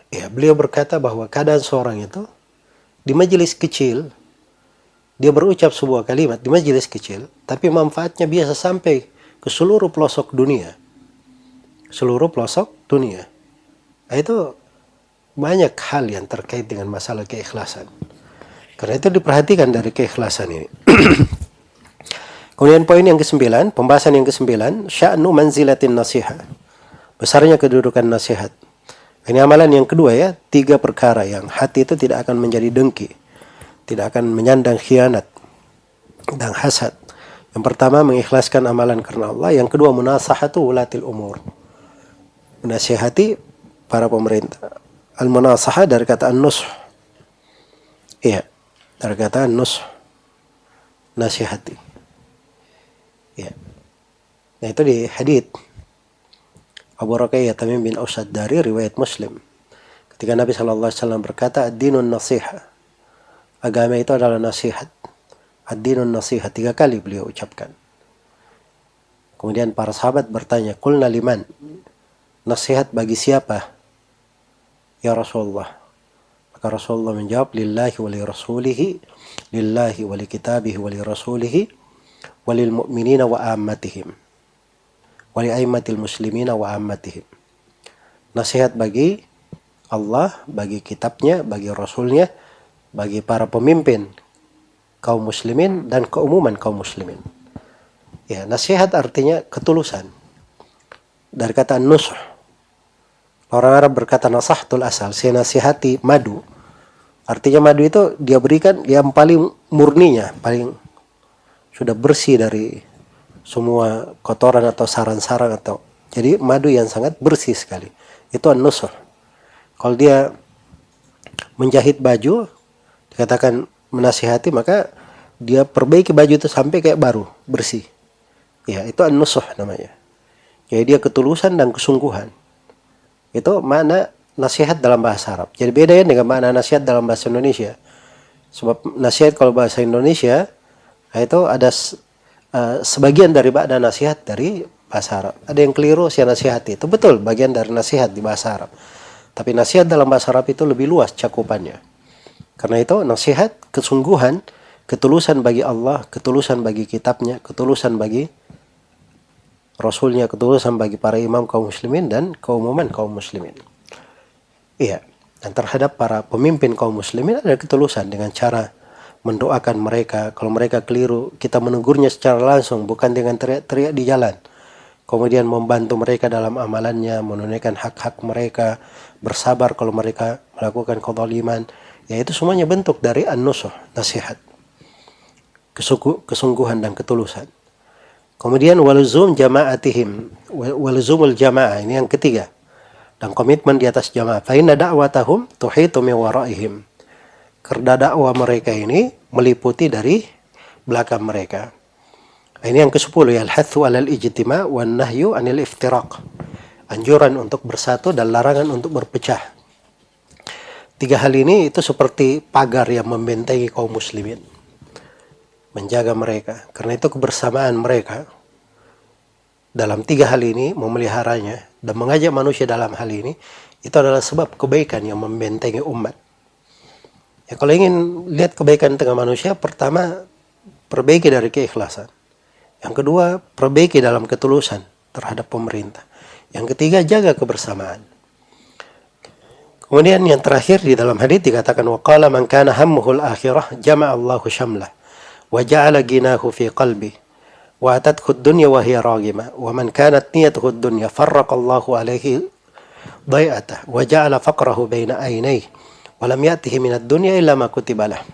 Ya, beliau berkata bahwa kadang seorang itu di majelis kecil, dia berucap sebuah kalimat di majelis kecil, tapi manfaatnya biasa sampai ke seluruh pelosok dunia. Seluruh pelosok dunia. Nah, itu banyak hal yang terkait dengan masalah keikhlasan. Karena itu diperhatikan dari keikhlasan ini. Kemudian poin yang ke-9, pembahasan yang ke-9, sya'nu manzilatin nasihat. Besarnya kedudukan nasihat. Ini amalan yang kedua ya, 3 perkara yang hati itu tidak akan menjadi dengki, tidak akan menyandang khianat dan hasad. Yang pertama mengikhlaskan amalan karena Allah, yang kedua munasahatu ulatil umur. Menasihati para pemerintah. Al-munasahah dari kata an-nush. Iya, dari kata an-nush. Nasihati. Ya. Nah itu di hadits Abu Ruqayyah Tamim bin Aus dari riwayat Muslim. Ketika Nabi SAW berkata, ad-dinun nasiha. Agama itu adalah nasihat. Ad-dinun nasiha. 3 kali beliau ucapkan. Kemudian para sahabat bertanya, qulna liman? Nasihat bagi siapa? Ya Rasulullah. Maka Rasulullah menjawab, lillahi wa li rasulihi, lillahi wa li kitabihi wa li rasulihi, wa lil mu'minina wa ammatihim. Wali aimatil muslimina wa ammatihim. Nasihat bagi Allah, bagi kitabnya, bagi rasulnya, bagi para pemimpin kaum muslimin dan keumuman kaum muslimin. Ya, nasihat artinya ketulusan. Dari kata nusuh. Orang Arab berkata nasahtul asal, saya nasihati madu. Artinya madu itu dia berikan yang paling murninya, paling sudah bersih dari semua kotoran atau sarang-sarang atau jadi madu yang sangat bersih sekali. Itu an-nusuh. Kalau dia menjahit baju, dikatakan menasihati, maka dia perbaiki baju itu sampai kayak baru, bersih. Ya, itu an-nusuh namanya. Jadi dia ketulusan dan kesungguhan. Itu makna nasihat dalam bahasa Arab. Jadi beda ya dengan makna nasihat dalam bahasa Indonesia. Sebab nasihat kalau bahasa Indonesia itu ada sebagian dari makna nasihat dari bahasa Arab. Ada yang keliru saya nasihati. Itu betul bagian dari nasihat di bahasa Arab. Tapi nasihat dalam bahasa Arab itu lebih luas cakupannya. Karena itu nasihat kesungguhan, ketulusan bagi Allah, ketulusan bagi kitabnya, ketulusan bagi Rasulnya, ketulusan bagi para imam kaum muslimin dan keumuman kaum muslimin. Iya. Dan terhadap para pemimpin kaum muslimin ada ketulusan dengan cara mendoakan mereka. Kalau mereka keliru, kita menegurnya secara langsung, bukan dengan teriak-teriak di jalan. Kemudian membantu mereka dalam amalannya, menunaikan hak-hak mereka, bersabar kalau mereka melakukan kezaliman. Ya, itu semuanya bentuk dari an-nusuh, nasihat, kesungguhan dan ketulusan. Kemudian waluzum jama'atihim, waluzumul jama'ah, ini yang ketiga. Dan komitmen di atas jamaah. Fa inna da'watahum tuhitu min waraihim. Karena dakwah mereka ini meliputi dari belakang mereka. Ini yang ke-10 ya, al-hathu 'alal ijtima' wan nahyu 'anil iftiraq. Anjuran untuk bersatu dan larangan untuk berpecah. 3 hal ini itu seperti pagar yang membentengi kaum muslimin. Menjaga mereka. Karena itu kebersamaan mereka dalam 3 hal ini, memeliharanya dan mengajak manusia dalam hal ini, itu adalah sebab kebaikan yang membentengi umat. Ya, kalau ingin lihat kebaikan tengah manusia, pertama, perbaiki dari keikhlasan. Yang kedua, perbaiki dalam ketulusan terhadap pemerintah. Yang ketiga, jaga kebersamaan. Kemudian yang terakhir di dalam hadis dikatakan, waqala man kana hammuhul akhirah jama'a Allahu syamlah wa ja'ala ginahu fi qalbi wa atathu ad-dunya wa hiya raghimah wa man kanat niyatuhu ad-dunya farraqa Allahu alaihi dhai'atah wa ja'ala faqrahu baina aynayhi wa lam ya'tihi min ad-dunya illa ma kutiba lah.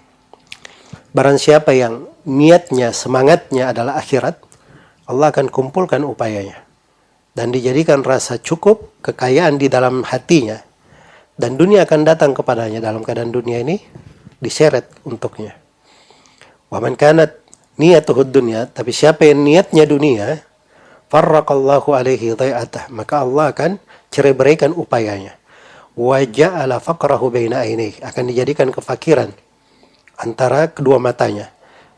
Barang siapa yang niatnya, semangatnya adalah akhirat, Allah akan kumpulkan upayanya dan dijadikan rasa cukup, kekayaan di dalam hatinya, dan dunia akan datang kepadanya dalam keadaan dunia ini diseret untuknya. Wa man kanat niyatuhu dunya, tapi siapa yang niatnya dunia, farraqallahu alaihi dhai'atah, maka Allah akan cerai-beraikan upayanya. Wa ja'ala faqrahu baina ainaihi, akan dijadikan kefakiran antara kedua matanya.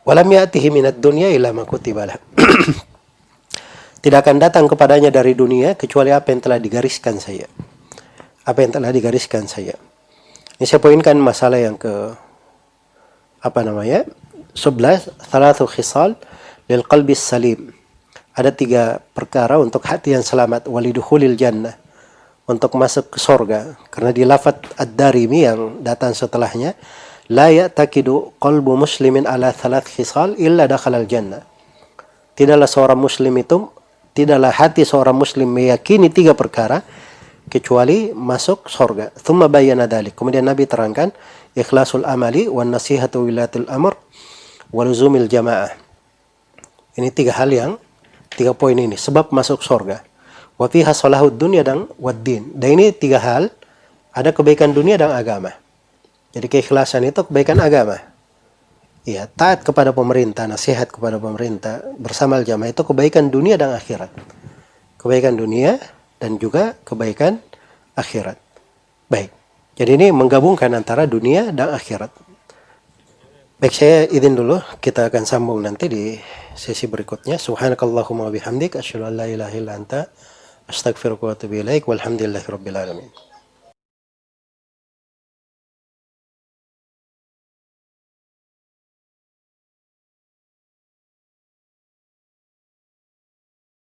Walam ya'tihi minad dunya illa ma kutiba lah. Tidak akan datang kepadanya dari dunia kecuali apa yang telah digariskan saya. Apa yang telah digariskan saya. Ini saya poinkan masalah yang ke 11, thalathu khisal lil qalbi salim. Ada 3 perkara untuk hati yang selamat, walidukhulil jannah, untuk masuk ke surga. Karena di lafaz ad-Darimi yang datang setelahnya, la ya'taqidu qalbu muslimin ala thalath khisal illa dakhalal jannah. Tidaklah hati seorang muslim meyakini 3 perkara kecuali masuk surga. Thumma bayyana dzalik. Kemudian Nabi terangkan ikhlasul amali wan nasihatu wilatul amr wa luzumil jamaah. Ini 3 poin ini sebab masuk surga. Wa fiha salahud dunya dan wad-din. Dan ini 3 hal, ada kebaikan dunia dan agama. Jadi keikhlasan itu kebaikan agama. Ya, taat kepada pemerintah, nasihat kepada pemerintah bersama jamaah itu kebaikan dunia dan akhirat. Kebaikan dunia dan juga kebaikan akhirat. Baik. Jadi ini menggabungkan antara dunia dan akhirat. Baik, saya izin dulu. Kita akan sambung nanti di sesi berikutnya. Subhanakallahumma wa bihamdik asyhadu an la ilaha illa anta astaghfiruka wa atubu ilaik. Walhamdulillahirabbil alamin.